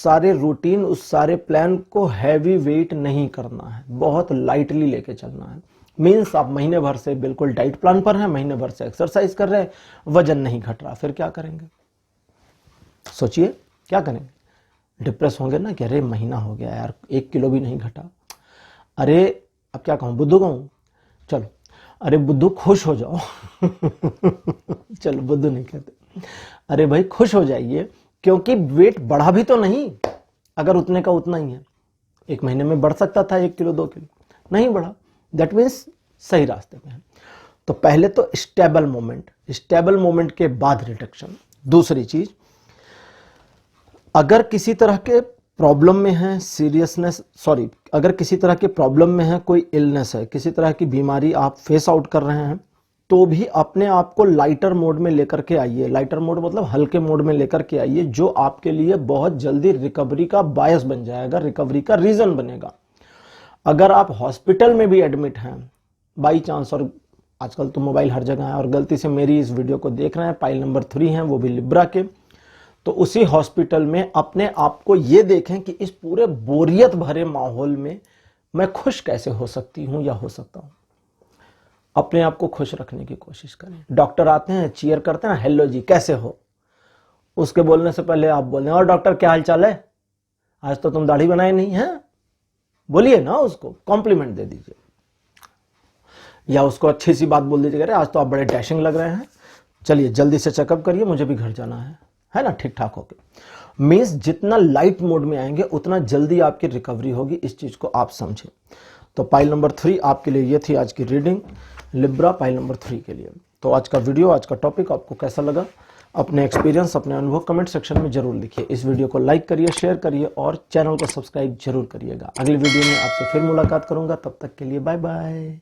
सारे प्लान को हैवी वेट नहीं करना है, बहुत लाइटली लेके चलना है। मीन्स आप महीने भर से बिल्कुल डाइट प्लान पर हैं, महीने भर से एक्सरसाइज कर रहे हैं, वजन नहीं घट रहा, फिर क्या करेंगे? सोचिए क्या करेंगे? डिप्रेस होंगे ना कि अरे महीना हो गया यार, 1 किलो भी नहीं घटा। अरे अब क्या कहूं, बुद्धू कहूं? चलो, अरे बुद्धू खुश हो जाओ। चलो बुद्धू नहीं कहते, अरे भाई खुश हो जाइए, क्योंकि वेट बढ़ा भी तो नहीं, अगर उतने का उतना ही है। 1 महीने में बढ़ सकता था 1 किलो 2 किलो, नहीं बढ़ा, दैट मीन्स सही रास्ते पे है। तो पहले तो स्टेबल मोमेंट के बाद रिडक्शन। दूसरी चीज, अगर किसी तरह के प्रॉब्लम में है, अगर किसी तरह के प्रॉब्लम में है, कोई इलनेस है, किसी तरह की बीमारी आप फेस आउट कर रहे हैं, तो भी अपने आप को लाइटर मोड में लेकर के आइए। लाइटर मोड मतलब हल्के मोड में लेकर के आइए, जो आपके लिए बहुत जल्दी रिकवरी का बायस बन जाएगा, रिकवरी का रीजन बनेगा। अगर आप हॉस्पिटल में भी एडमिट हैं बाई चांस, और आजकल तो मोबाइल हर जगह है, और गलती से मेरी इस वीडियो को देख रहे हैं, पाइल नंबर 3 हैं, वो भी लिब्रा के, तो उसी हॉस्पिटल में अपने आप को ये देखें कि इस पूरे बोरियत भरे माहौल में मैं खुश कैसे हो सकती हूं या हो सकता हूं। अपने आप को खुश रखने की कोशिश करें। डॉक्टर आते हैं, चीयर करते हैं, हेलो जी कैसे हो, उसके बोलने से पहले आप बोलें और डॉक्टर क्या हाल चाल है, आज तो तुम दाढ़ी बनाए नहीं है, बोलिए ना, उसको कॉम्प्लीमेंट दे दीजिए, या उसको अच्छी सी बात बोल दीजिए, अरे आज तो आप बड़े डैशिंग लग रहे हैं, चलिए जल्दी से चेकअप करिए, मुझे भी घर जाना है ना, ठीक ठाक होके। मीन्स जितना लाइट मोड में आएंगे उतना जल्दी आपकी रिकवरी होगी, इस चीज को आप समझें। तो पाइल नंबर 3 आपके लिए ये थी आज की रीडिंग, लिब्रा पाइल नंबर 3 के लिए। तो आज का वीडियो, आज का टॉपिक आपको कैसा लगा, अपने एक्सपीरियंस, अपने अनुभव कमेंट सेक्शन में जरूर लिखिए। इस वीडियो को लाइक करिए, शेयर करिए और चैनल को सब्सक्राइब जरूर करिएगा। अगली वीडियो में आपसे फिर मुलाकात करूंगा, तब तक के लिए बाय बाय।